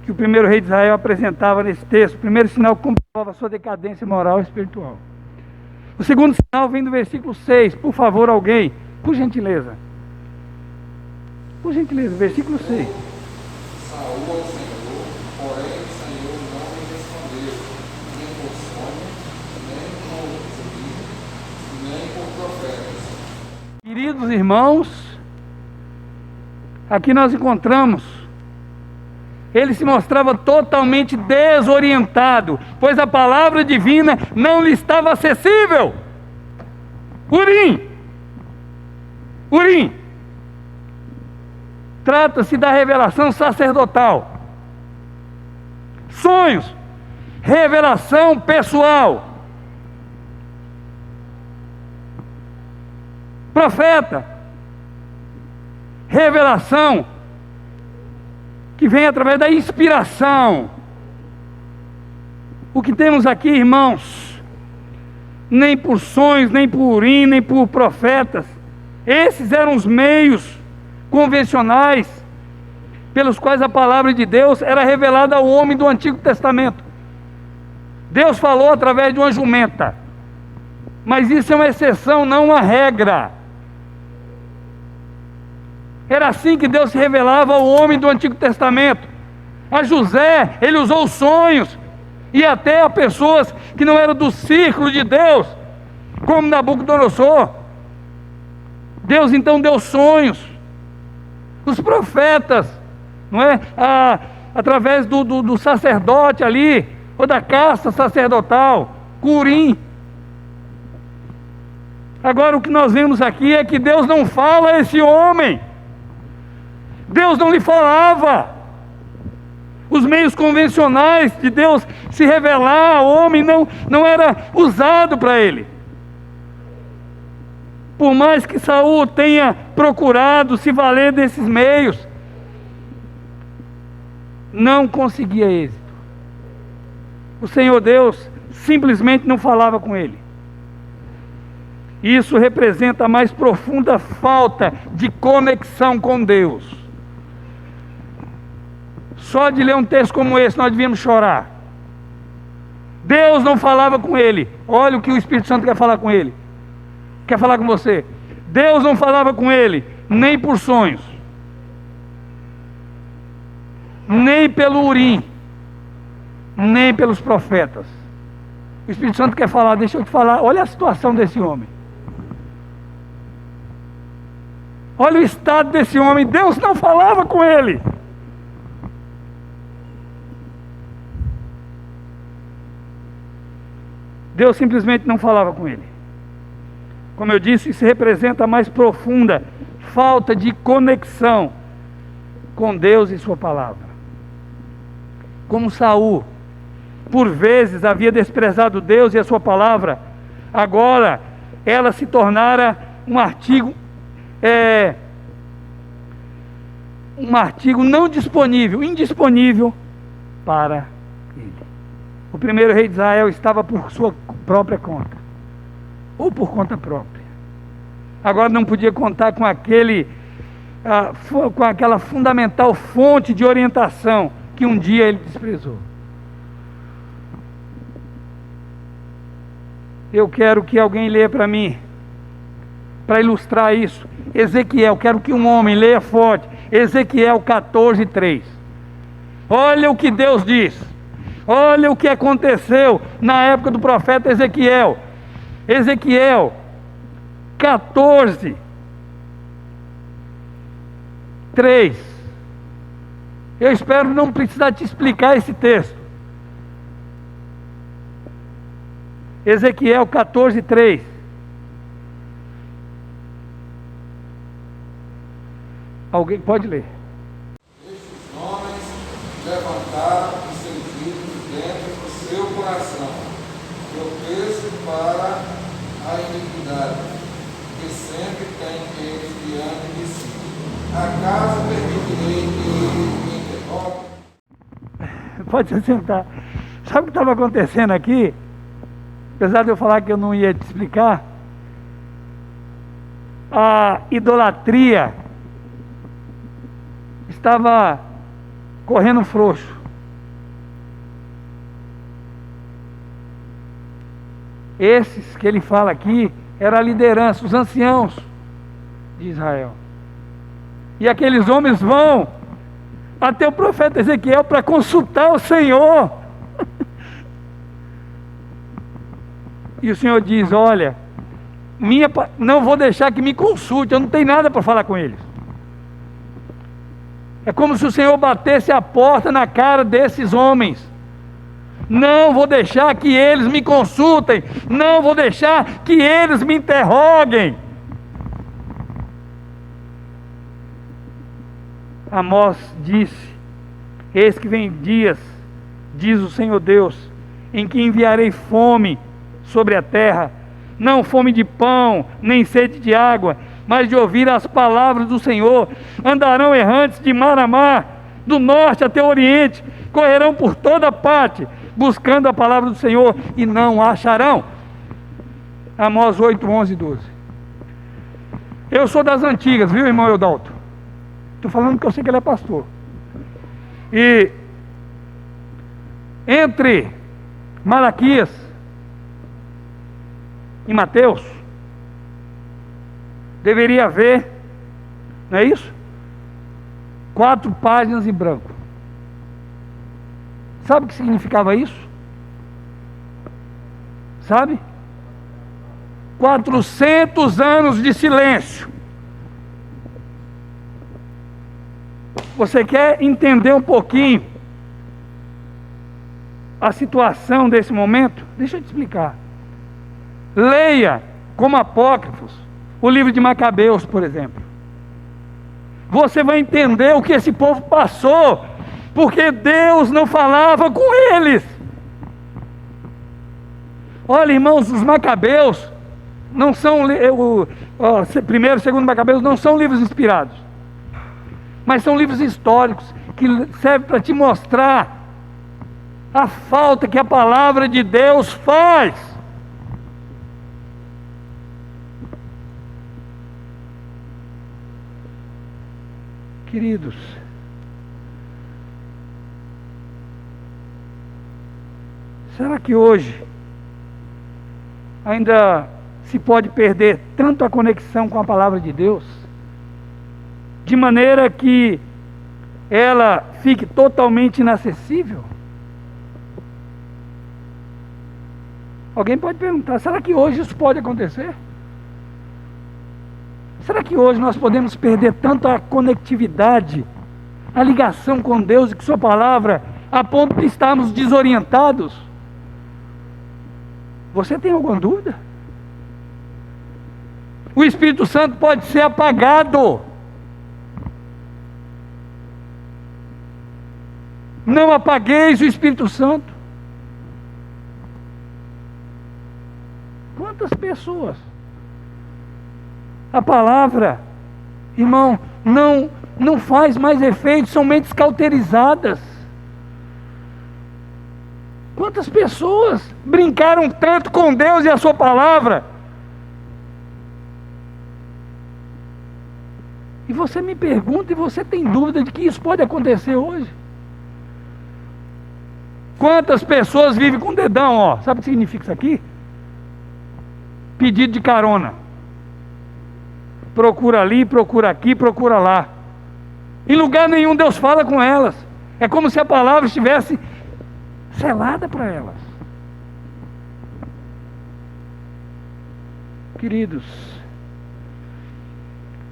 que o primeiro rei de Israel apresentava nesse texto. O primeiro sinal que comprovava a sua decadência moral e espiritual. O segundo sinal vem do versículo 6. Por favor, alguém, por gentileza, versículo 6. Saúl ao Senhor, porém o Senhor não me respondeu, nem por sonho, nem por profetas. Queridos irmãos, aqui nós encontramos, ele se mostrava totalmente desorientado, pois a palavra divina não lhe estava acessível. Urim. Trata-se da revelação sacerdotal. Sonhos, revelação pessoal. Profeta, revelação que vem através da inspiração. O que temos aqui, irmãos, nem por sonhos, nem por urim, nem por profetas. Esses eram os meios convencionais pelos quais a palavra de Deus era revelada ao homem do Antigo Testamento. Deus falou através de uma jumenta. Mas isso é uma exceção, não uma regra. Era assim que Deus se revelava ao homem do Antigo Testamento. A José, ele usou sonhos, e até a pessoas que não eram do círculo de Deus, como Nabucodonosor. Deus então deu sonhos. Os profetas, não é? Através do sacerdote ali, ou da casta sacerdotal, Urim. Agora o que nós vemos aqui é que Deus não fala a esse homem. Deus não lhe falava. Os meios convencionais de Deus se revelar ao homem não era usado para ele. Por mais que Saul tenha procurado se valer desses meios, não conseguia êxito. O Senhor Deus simplesmente não falava com ele. Isso representa a mais profunda falta de conexão com Deus. Só de ler um texto como esse nós devíamos chorar. Deus não falava com ele. Olha o que o Espírito Santo quer falar com ele. Quer falar com você. Deus não falava com ele, nem por sonhos, nem pelo Urim, nem pelos profetas. O Espírito Santo quer falar, deixa eu te falar, olha a situação desse homem. Olha o estado desse homem. Deus não falava com ele. Deus simplesmente não falava com ele. Como eu disse, isso representa a mais profunda falta de conexão com Deus e sua palavra. Como Saul, por vezes havia desprezado Deus e a sua palavra, agora ela se tornara um artigo não disponível, indisponível para ele. O primeiro rei de Israel estava por sua própria conta, ou por conta própria. Agora não podia contar com com aquela fundamental fonte de orientação que um dia ele desprezou. Eu quero que alguém leia para mim, para ilustrar isso, Ezequiel. Quero que um homem leia forte Ezequiel 14:3. Olha o que Deus diz. Olha o que aconteceu na época do profeta Ezequiel. Ezequiel 14:3. Eu espero não precisar te explicar esse texto. Ezequiel 14:3. Alguém pode ler? Estes homens levantaram os seus ídolos dentro do seu coração, tropeço para a iniquidade, que sempre tem eles diante de si. Acaso permitirei que eles me interrompam? Pode se sentar. Sabe o que estava acontecendo aqui? Apesar de eu falar que eu não ia te explicar, a idolatria estava correndo frouxo. Esses que ele fala aqui era a liderança, os anciãos de Israel. E aqueles homens vão até o profeta Ezequiel para consultar o Senhor. E o Senhor diz: olha, não vou deixar que me consulte, eu não tenho nada para falar com eles. É como se o Senhor batesse a porta na cara desses homens. Não vou deixar que eles me consultem, não vou deixar que eles me interroguem. Amós disse: eis que vem dias, diz o Senhor Deus, em que enviarei fome sobre a terra, não fome de pão, nem sede de água, mas de ouvir as palavras do Senhor. Andarão errantes de mar a mar, do norte até o oriente, correrão por toda parte, buscando a palavra do Senhor, e não a acharão. Amós 8, 11 e 12. Eu sou das antigas, viu, irmão Eudalto? Estou falando que eu sei que ele é pastor. E entre Malaquias em Mateus, deveria haver, não é isso? 4 páginas em branco. Sabe o que significava isso? Sabe? 400 anos de silêncio. Você quer entender um pouquinho a situação desse momento? Deixa eu te explicar. Leia como apócrifos o livro de Macabeus, por exemplo. Você vai entender o que esse povo passou, porque Deus não falava com eles. Olha, irmãos, os Macabeus não são, primeiro e segundo Macabeus não são livros inspirados, mas são livros históricos que servem para te mostrar a falta que a palavra de Deus faz. Queridos, será que hoje ainda se pode perder tanto a conexão com a palavra de Deus, de maneira que ela fique totalmente inacessível? Alguém pode perguntar, será que hoje isso pode acontecer? Será que hoje nós podemos perder tanto a conectividade, a ligação com Deus e com sua palavra, a ponto de estarmos desorientados? Você tem alguma dúvida? O Espírito Santo pode ser apagado. Não apagueis o Espírito Santo. Quantas pessoas? A palavra, irmão, não faz mais efeito, são mentes cauterizadas. Quantas pessoas brincaram tanto com Deus e a sua palavra? E você me pergunta, e você tem dúvida de que isso pode acontecer hoje? Quantas pessoas vivem com o dedão, ó? Sabe o que significa isso aqui? Pedido de carona. Procura ali, procura aqui, procura lá. Em lugar nenhum Deus fala com elas. É como se a palavra estivesse selada para elas. Queridos,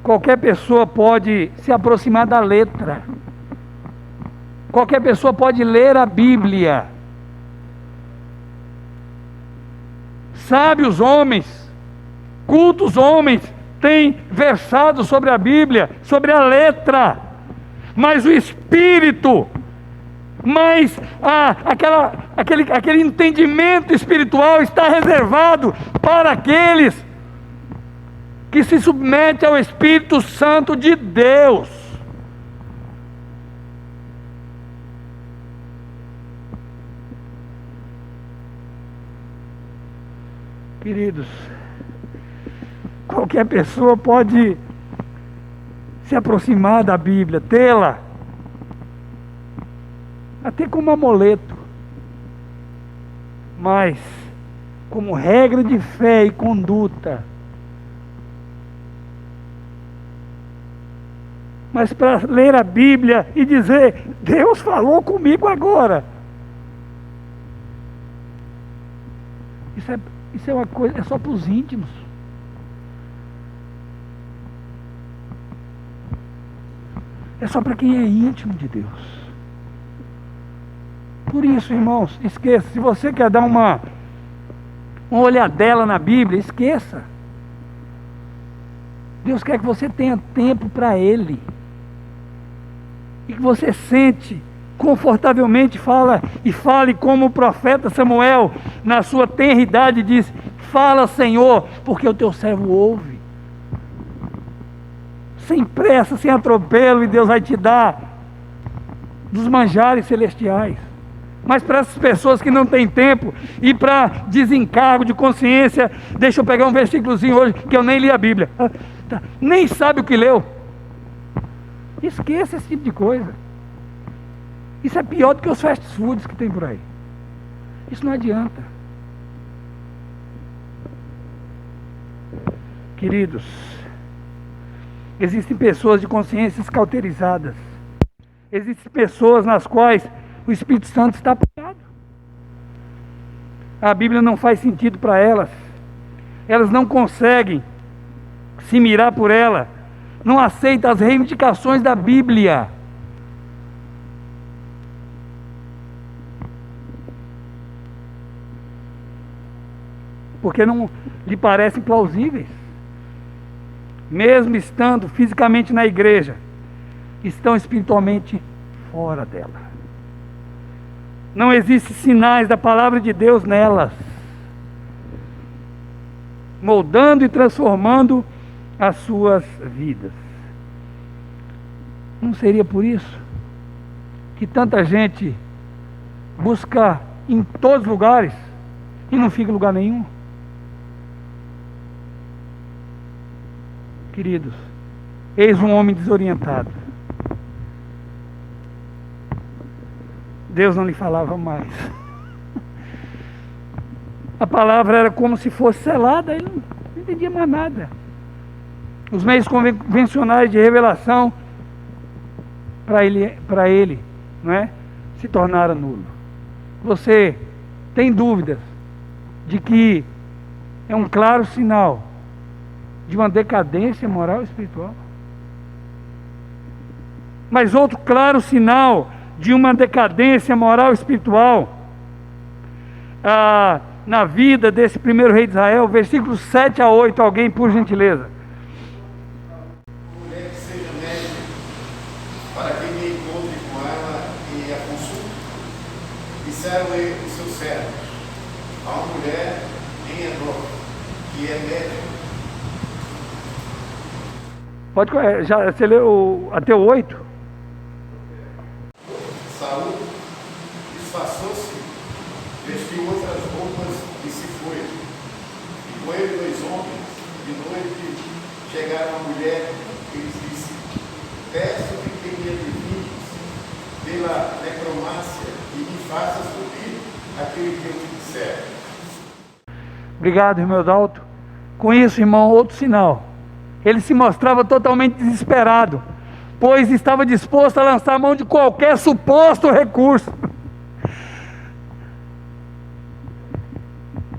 qualquer pessoa pode se aproximar da letra. Qualquer pessoa pode ler a Bíblia. Sábios homens, cultos homens, têm versado sobre a Bíblia, sobre a letra, mas o Espírito, mas aquele entendimento espiritual está reservado para aqueles que se submetem ao Espírito Santo de Deus. Queridos, qualquer pessoa pode se aproximar da Bíblia, tê-la até como amuleto, mas como regra de fé e conduta. Mas para ler a Bíblia e dizer, Deus falou comigo agora, isso é uma coisa, é só para os íntimos. É só para quem é íntimo de Deus. Por isso, irmãos, esqueça. Se você quer dar uma olhadela na Bíblia, esqueça. Deus quer que você tenha tempo para Ele. E que você sente confortavelmente, fale como o profeta Samuel, na sua tenra idade, diz: fala, Senhor, porque o teu servo ouve. Sem pressa, sem atropelo, e Deus vai te dar dos manjares celestiais. Mas para essas pessoas que não têm tempo e para desencargo de consciência, deixa eu pegar um versículozinho hoje, que eu nem li a Bíblia. Nem sabe o que leu. Esqueça esse tipo de coisa. Isso é pior do que os fast foods que tem por aí. Isso não adianta. Queridos, existem pessoas de consciências cauterizadas. Existem pessoas nas quais o Espírito Santo está apagado. A Bíblia não faz sentido para elas. Elas não conseguem se mirar por ela. Não aceitam as reivindicações da Bíblia. Porque não lhe parecem plausíveis. Mesmo estando fisicamente na igreja, estão espiritualmente fora dela. Não existem sinais da palavra de Deus nelas, moldando e transformando as suas vidas. Não seria por isso que tanta gente busca em todos os lugares e não fica em lugar nenhum? Queridos, eis um homem desorientado. Deus não lhe falava mais. A palavra era como se fosse selada, ele não entendia mais nada. Os meios convencionais de revelação para ele, não é, se tornaram nulos. Você tem dúvidas de que é um claro sinal de uma decadência moral e espiritual? Mas outro claro sinal de uma decadência moral e espiritual na vida desse primeiro rei de Israel, versículos 7 a 8, alguém por gentileza. Mulher que seja médica, para que me encontre com ela e a consulte. Disseram-lhe os seus servos: há uma mulher em Endor, que é médica. Você leu até o 8? Saul disfarçou-se, vestiu outras roupas e se foi. E com ele 2 homens, de noite, chegaram a mulher e lhes disse: peço-te que me adivinhes pela necrománcia e me faças ouvir aquele que eu te disser. Obrigado, irmão Dalto. Com isso, irmão, outro sinal. Ele se mostrava totalmente desesperado, pois estava disposto a lançar mão de qualquer suposto recurso.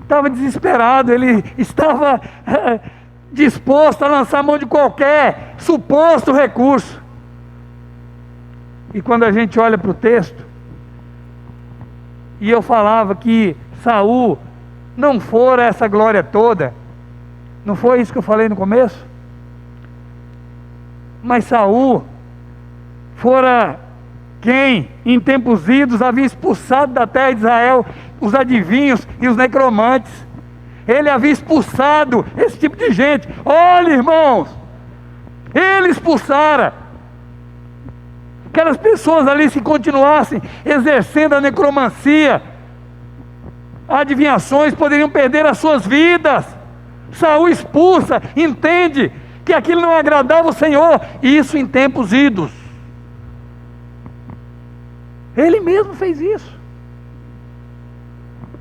Estava desesperado, ele estava disposto a lançar mão de qualquer suposto recurso. E quando a gente olha para o texto, e eu falava que Saul não fora essa glória toda, não foi isso que eu falei no começo? Mas Saul fora quem, em tempos idos, havia expulsado da terra de Israel os adivinhos e os necromantes. Ele havia expulsado esse tipo de gente. Olha, irmãos, ele expulsara. Aquelas pessoas ali, se continuassem exercendo a necromancia, adivinhações, poderiam perder as suas vidas. Saul expulsa, entende que aquilo não agradava o Senhor, e isso em tempos idos. Ele mesmo fez isso.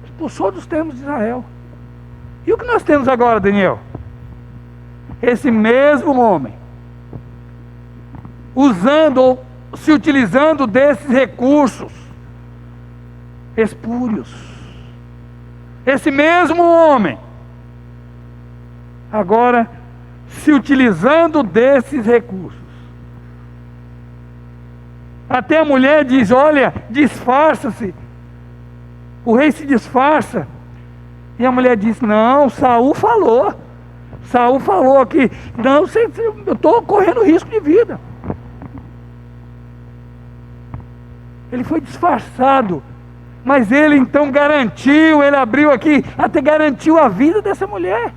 Expulsou dos termos de Israel. E o que nós temos agora, Daniel? Esse mesmo homem, usando ou se utilizando desses recursos espúrios. Esse mesmo homem, agora, se utilizando desses recursos. Até a mulher diz: olha, disfarça-se. O rei se disfarça. E a mulher diz: não, Saul falou. Saul falou que não, eu estou correndo risco de vida. Ele foi disfarçado. Mas ele então garantiu, ele abriu aqui, até garantiu a vida dessa mulher.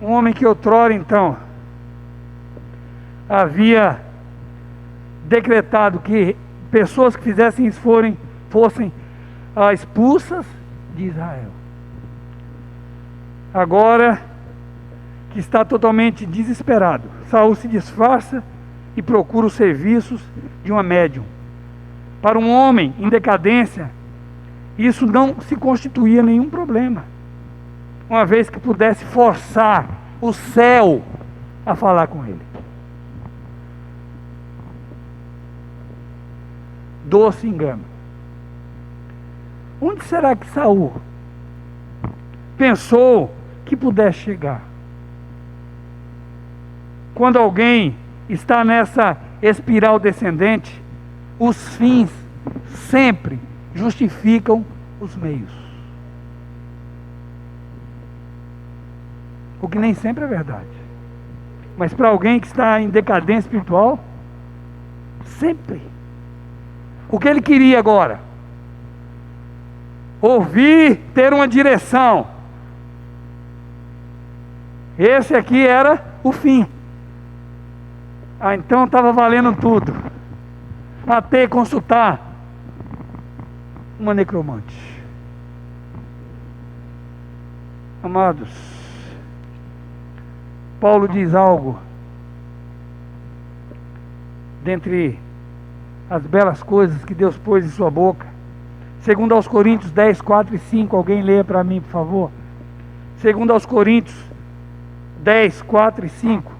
Um homem que outrora então havia decretado que pessoas que fizessem isso fossem expulsas de Israel. Agora que está totalmente desesperado, Saul se disfarça e procura os serviços de uma médium. Para um homem em decadência, isso não se constituía nenhum problema. uma vez que pudesse forçar o céu a falar com ele. Doce engano. Onde será que Saul pensou que pudesse chegar? Quando alguém está nessa espiral descendente, os fins sempre justificam os meios. O que nem sempre é verdade. Mas para alguém que está em decadência espiritual, sempre. O que ele queria agora? Ouvir, ter uma direção. Esse aqui era o fim. Então estava valendo tudo. Até consultar uma necromante. Amados, Paulo diz algo dentre as belas coisas que Deus pôs em sua boca. Segundo aos Coríntios 10, 4 e 5, alguém leia para mim, por favor. Segundo aos Coríntios 10, 4 e 5.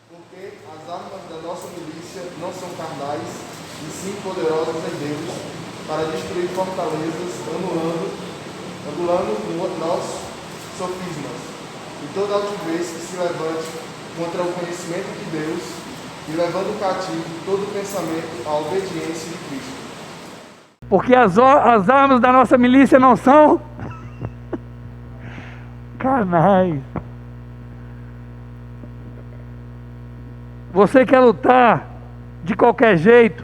Porque as armas da nossa milícia não são carnais, e sim poderosas em Deus, para destruir fortalezas, anulando nossos sofismas, e toda altivez que se levante contra o conhecimento de Deus, e levando cativo todo pensamento à obediência de Cristo. Porque as armas da nossa milícia não são carnais. Você quer lutar de qualquer jeito,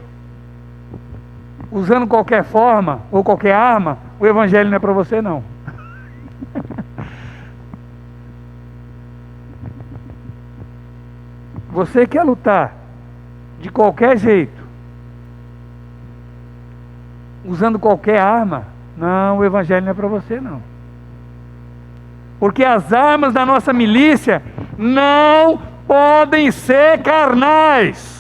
usando qualquer forma ou qualquer arma, o evangelho não é para você não. Você quer lutar de qualquer jeito, usando qualquer arma, não, o evangelho não é para você não. Porque as armas da nossa milícia não podem ser carnais.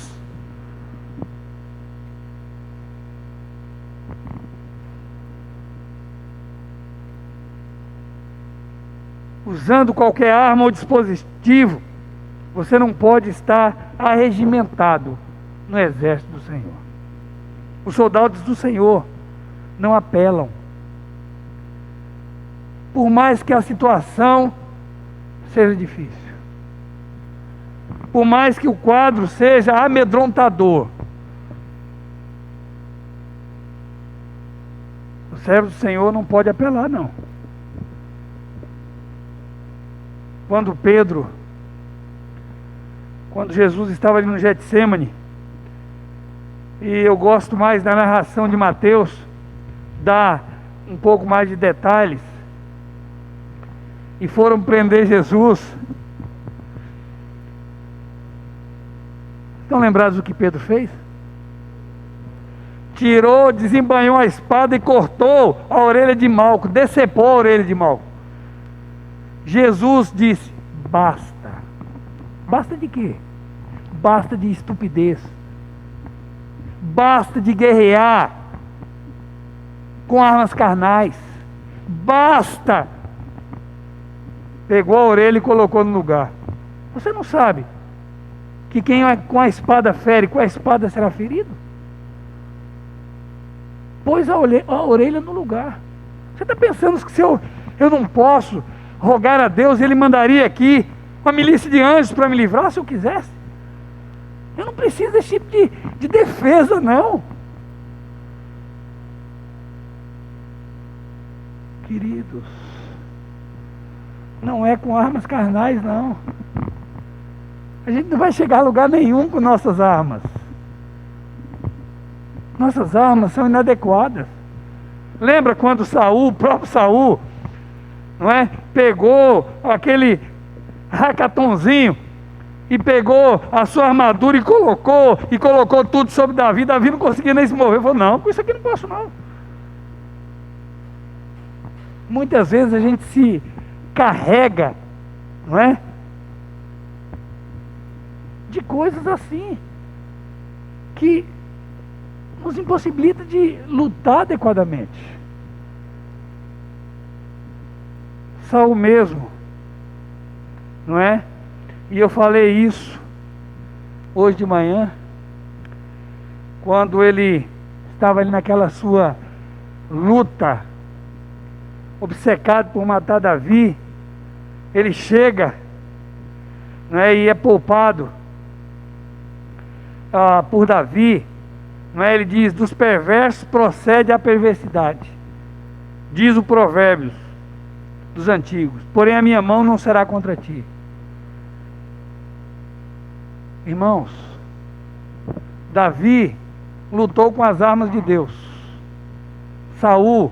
Usando qualquer arma ou dispositivo, você não pode estar arregimentado no exército do Senhor. Os soldados do Senhor não apelam. Por mais que a situação seja difícil, por mais que o quadro seja amedrontador, o servo do Senhor não pode apelar não. Quando Jesus estava ali no Getsêmani, e eu gosto mais da narração de Mateus, dá um pouco mais de detalhes, e foram prender Jesus. Estão lembrados do que Pedro fez? Tirou, desembainhou a espada e cortou a orelha de Malco, decepou a orelha de Malco. Jesus disse: basta. Basta de quê? Basta de estupidez. Basta de guerrear com armas carnais. Basta. Pegou a orelha e colocou no lugar. Você não sabe que quem com a espada fere, com a espada será ferido? Pôs a orelha no lugar. Você está pensando que se eu não posso rogar a Deus, Ele mandaria aqui uma milícia de anjos para me livrar se eu quisesse? Eu não preciso desse tipo de defesa, não. Queridos, não é com armas carnais, não. A gente não vai chegar a lugar nenhum com nossas armas. Nossas armas são inadequadas. Lembra quando o próprio Saul, não é? Pegou aquele racatonzinho e pegou a sua armadura e colocou tudo sobre Davi. Davi não conseguia nem se mover. Falou: não, com isso aqui não posso não. Muitas vezes a gente se de coisas assim, que nos impossibilita de lutar adequadamente. Saul mesmo, não é? E eu falei isso hoje de manhã, quando ele estava ali naquela sua luta, obcecado por matar Davi. Ele chega, não é, e é poupado por Davi, não é? Ele diz: dos perversos procede a perversidade, diz o Provérbios dos antigos, porém a minha mão não será contra ti. Irmãos, Davi lutou com as armas de Deus. Saul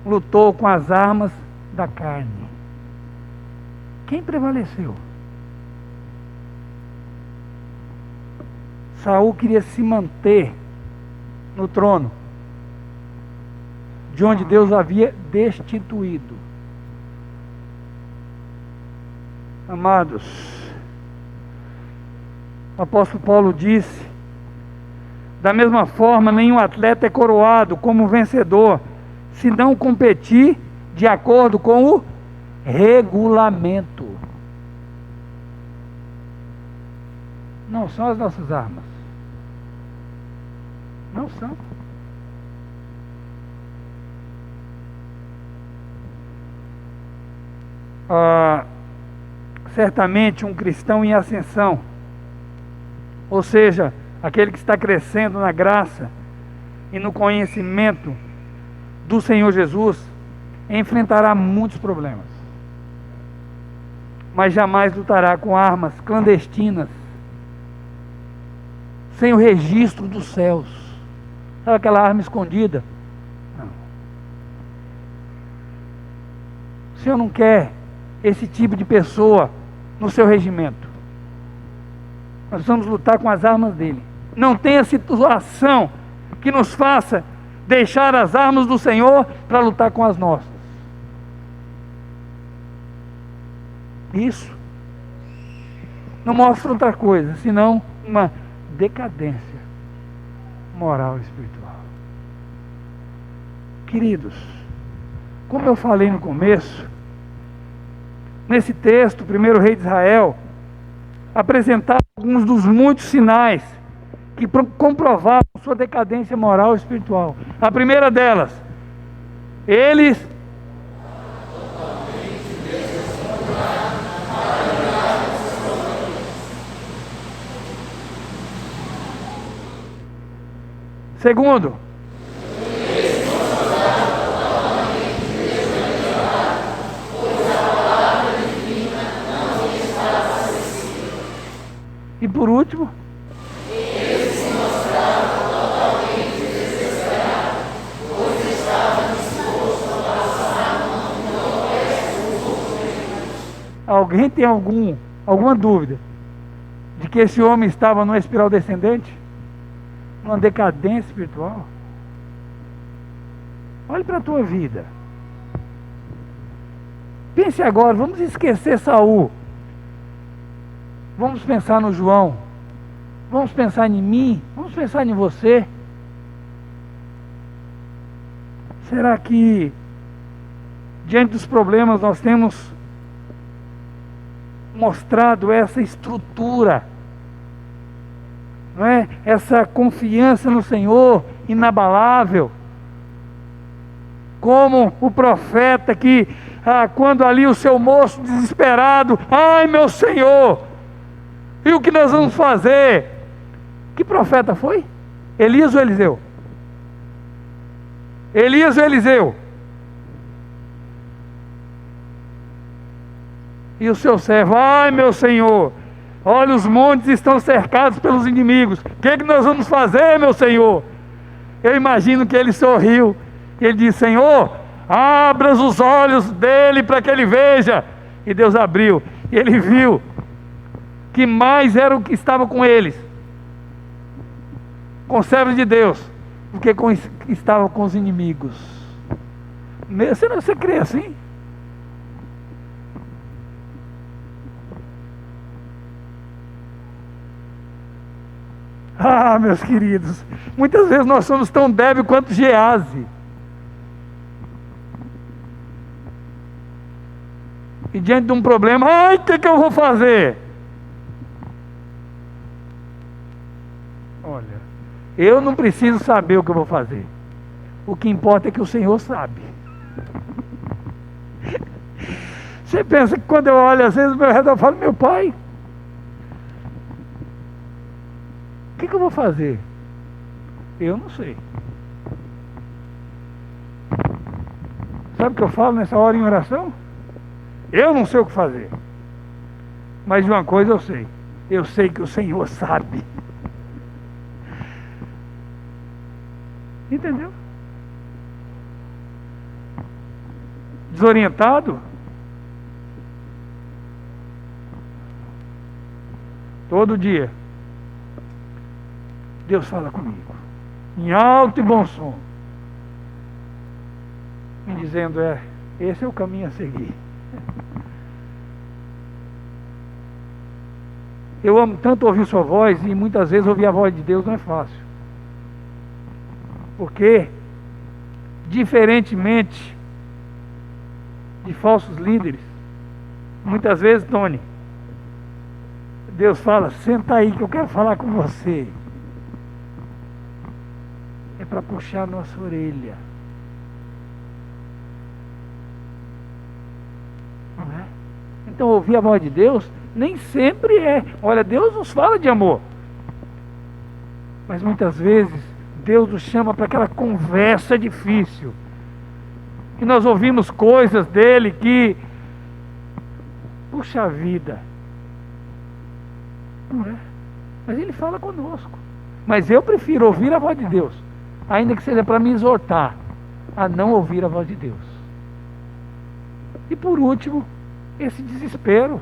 lutou com as armas da carne. Quem prevaleceu? Saul queria se manter no trono, de onde Deus havia destituído. Amados, o apóstolo Paulo disse: da mesma forma, nenhum atleta é coroado como vencedor, se não competir de acordo com o regulamento. Não são as nossas armas. Não são. Certamente um cristão em ascensão, ou seja, aquele que está crescendo na graça e no conhecimento do Senhor Jesus, enfrentará muitos problemas, mas jamais lutará com armas clandestinas, sem o registro dos céus. Sabe aquela arma escondida? Não. O Senhor não quer esse tipo de pessoa no seu regimento. Nós vamos lutar com as armas dele. Não tenha situação que nos faça deixar as armas do Senhor para lutar com as nossas. Isso não mostra outra coisa, senão uma decadência moral e espiritual. Queridos, como eu falei no começo, nesse texto, o primeiro rei de Israel apresentava alguns dos muitos sinais que comprovavam sua decadência moral e espiritual. A primeira delas, eles segundo, e por último, alguém tem alguma dúvida de que esse homem estava numa espiral descendente? Numa decadência espiritual? Olhe para a tua vida. Pense agora, vamos esquecer Saul. Vamos pensar no João. Vamos pensar em mim. Vamos pensar em você. Será que diante dos problemas nós temos mostrado essa estrutura, não é? Essa confiança no Senhor inabalável, como o profeta que quando ali o seu moço desesperado: ai meu Senhor, e o que nós vamos fazer? Que profeta foi? Elias ou Eliseu? Elias ou Eliseu? E o seu servo: ai meu Senhor, olha, os montes estão cercados pelos inimigos, o que nós vamos fazer, meu Senhor? Eu imagino que ele sorriu e ele disse: Senhor, abra os olhos dele para que ele veja. E Deus abriu, e ele viu que mais era o que estava com eles, com servos de Deus, do que estava com os inimigos. Você crê assim? Ah, meus queridos, muitas vezes nós somos tão débeis quanto Geazi. E diante de um problema, ai, o que eu vou fazer? Olha, eu não preciso saber o que eu vou fazer. O que importa é que o Senhor sabe. Você pensa que quando eu olho às vezes ao meu redor, eu falo, meu pai, o que eu vou fazer? Eu não sei. Sabe o que eu falo nessa hora em oração? Eu não sei o que fazer. Mas de uma coisa eu sei. Eu sei que o Senhor sabe. Entendeu? Desorientado? Todo dia Deus fala comigo em alto e bom som, me dizendo, esse é o caminho a seguir. Eu amo tanto ouvir sua voz, e muitas vezes ouvir a voz de Deus não é fácil. Porque, diferentemente de falsos líderes, muitas vezes, Tony, Deus fala, senta aí que eu quero falar com você. É para puxar a nossa orelha. Não é? Então ouvir a voz de Deus nem sempre é. Olha, Deus nos fala de amor. Mas muitas vezes Deus nos chama para aquela conversa difícil. E nós ouvimos coisas dele que, puxa vida. Não é? Mas ele fala conosco. Mas eu prefiro ouvir a voz de Deus, ainda que seja para me exortar a não ouvir a voz de Deus. E por último, esse desespero.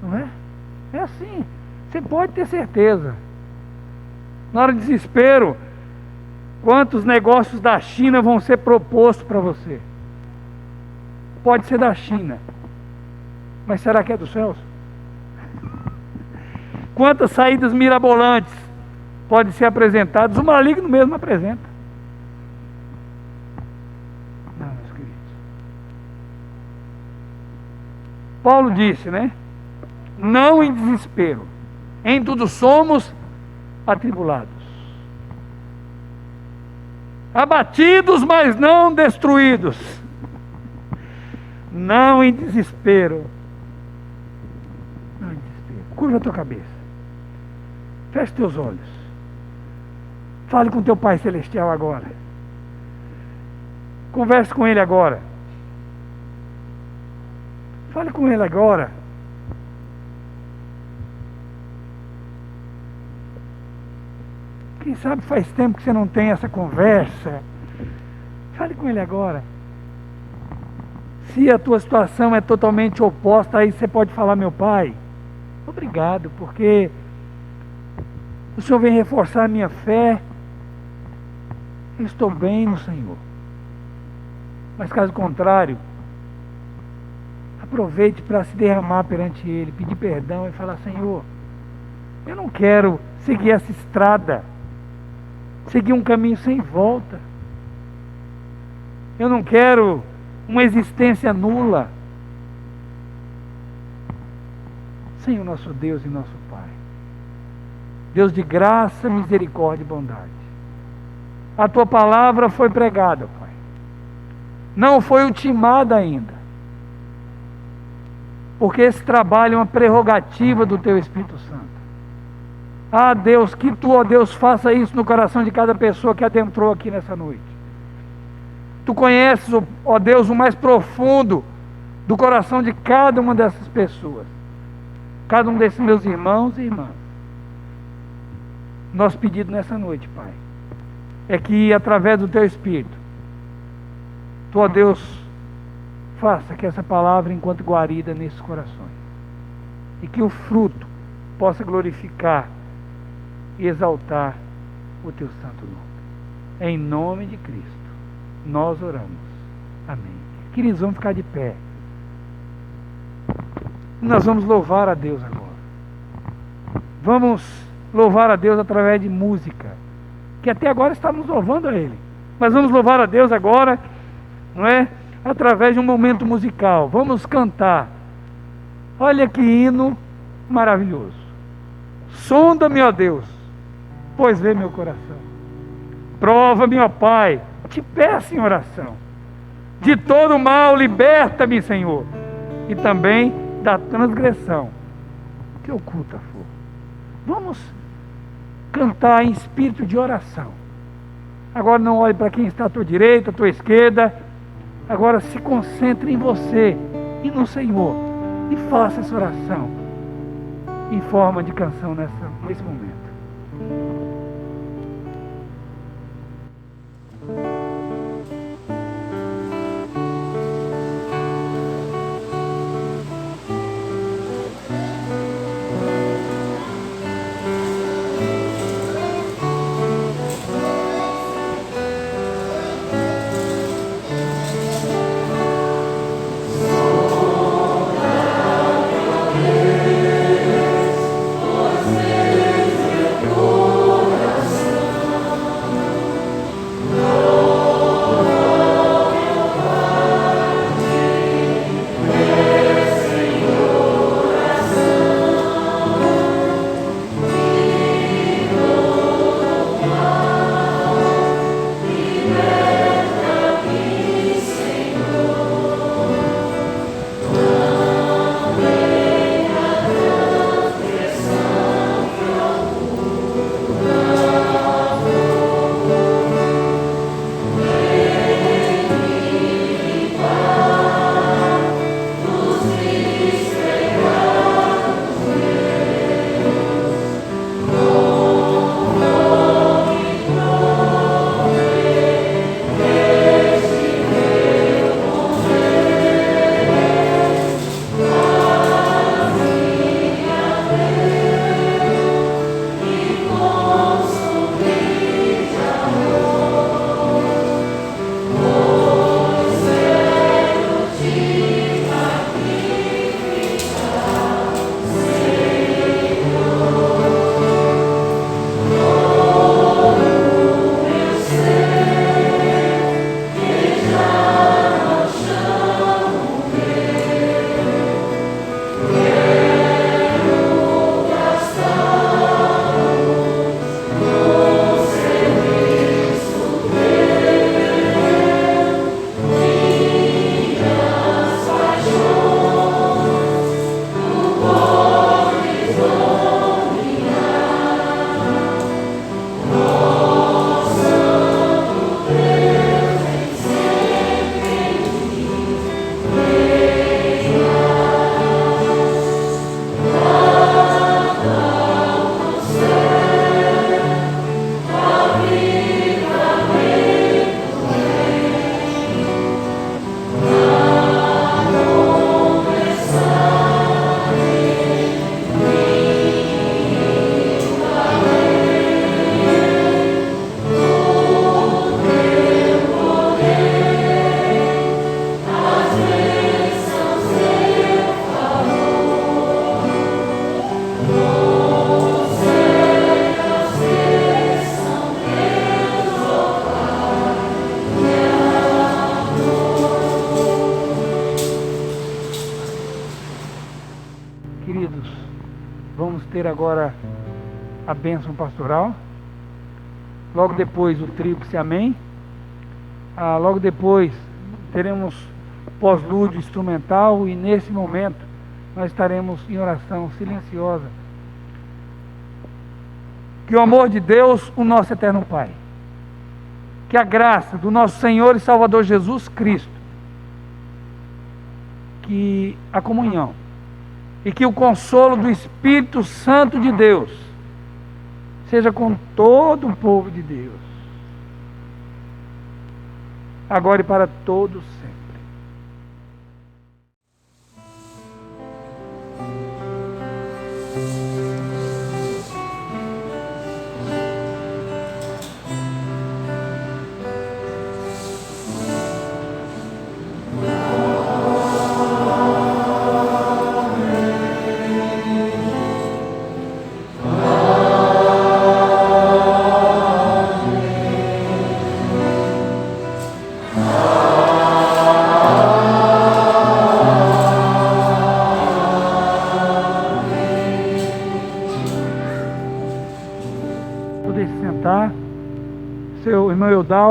Não é? É assim. Você pode ter certeza. Na hora de desespero, quantos negócios da China vão ser propostos para você? Pode ser da China, mas será que é dos céus? Quantas saídas mirabolantes podem ser apresentadas? O maligno mesmo apresenta. Não, meus queridos. Paulo disse, né? Não em desespero, em tudo somos atribulados, abatidos, mas não destruídos. Não em desespero. Não em desespero. Curva a tua cabeça. Feche teus olhos. Fale com teu Pai Celestial agora. Converse com Ele agora. Fale com Ele agora. Quem sabe faz tempo que você não tem essa conversa. Fale com Ele agora. Se a tua situação é totalmente oposta, aí você pode falar, meu Pai, obrigado, porque o Senhor vem reforçar a minha fé. Eu estou bem no Senhor. Mas caso contrário, aproveite para se derramar perante Ele, pedir perdão e falar, Senhor, eu não quero seguir essa estrada, seguir um caminho sem volta. Eu não quero uma existência nula. Senhor nosso Deus e nosso Pai, Deus de graça, misericórdia e bondade, a Tua palavra foi pregada, Pai, não foi ultimada ainda, porque esse trabalho é uma prerrogativa do Teu Espírito Santo. Ah, Deus, que Tu, ó Deus, faça isso no coração de cada pessoa que adentrou aqui nessa noite. Tu conheces, ó Deus, o mais profundo do coração de cada uma dessas pessoas, cada um desses meus irmãos e irmãs. Nosso pedido nessa noite, Pai, é que através do Teu Espírito, Tu, ó Deus, faça que essa palavra enquanto guarida nesses corações, e que o fruto possa glorificar e exaltar o Teu santo nome. Em nome de Cristo nós oramos. Amém. Queridos, vamos ficar de pé. E nós vamos louvar a Deus agora. Vamos louvar a Deus através de música, que até agora estávamos louvando a Ele. Mas vamos louvar a Deus agora, não é? Através de um momento musical. Vamos cantar. Olha que hino maravilhoso. Sonda-me, ó Deus, pois vê meu coração. Prova-me, ó Pai, te peço em oração. De todo mal liberta-me, Senhor, e também da transgressão que oculta for. Vamos cantar em espírito de oração. Agora não olhe para quem está à tua direita, à tua esquerda. Agora se concentre em você e no Senhor e faça essa oração em forma de canção nesse momento. Queridos, vamos ter agora a bênção pastoral. Logo depois o tríplice amém. Logo depois teremos pós-lúdio instrumental e nesse momento nós estaremos em oração silenciosa. Que o amor de Deus, o nosso eterno Pai, que a graça do nosso Senhor e Salvador Jesus Cristo, que a comunhão e que o consolo do Espírito Santo de Deus seja com todo o povo de Deus, agora e para todos sempre.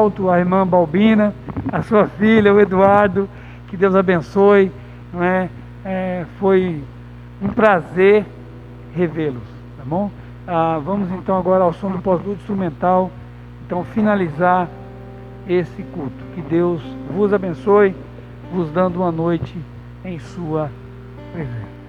Adalto, a irmã Balbina, a sua filha, o Eduardo, que Deus abençoe, não é? Foi um prazer revê-los, tá bom? Vamos então agora ao som do pós-luto instrumental, então finalizar esse culto. Que Deus vos abençoe, vos dando uma noite em sua presença.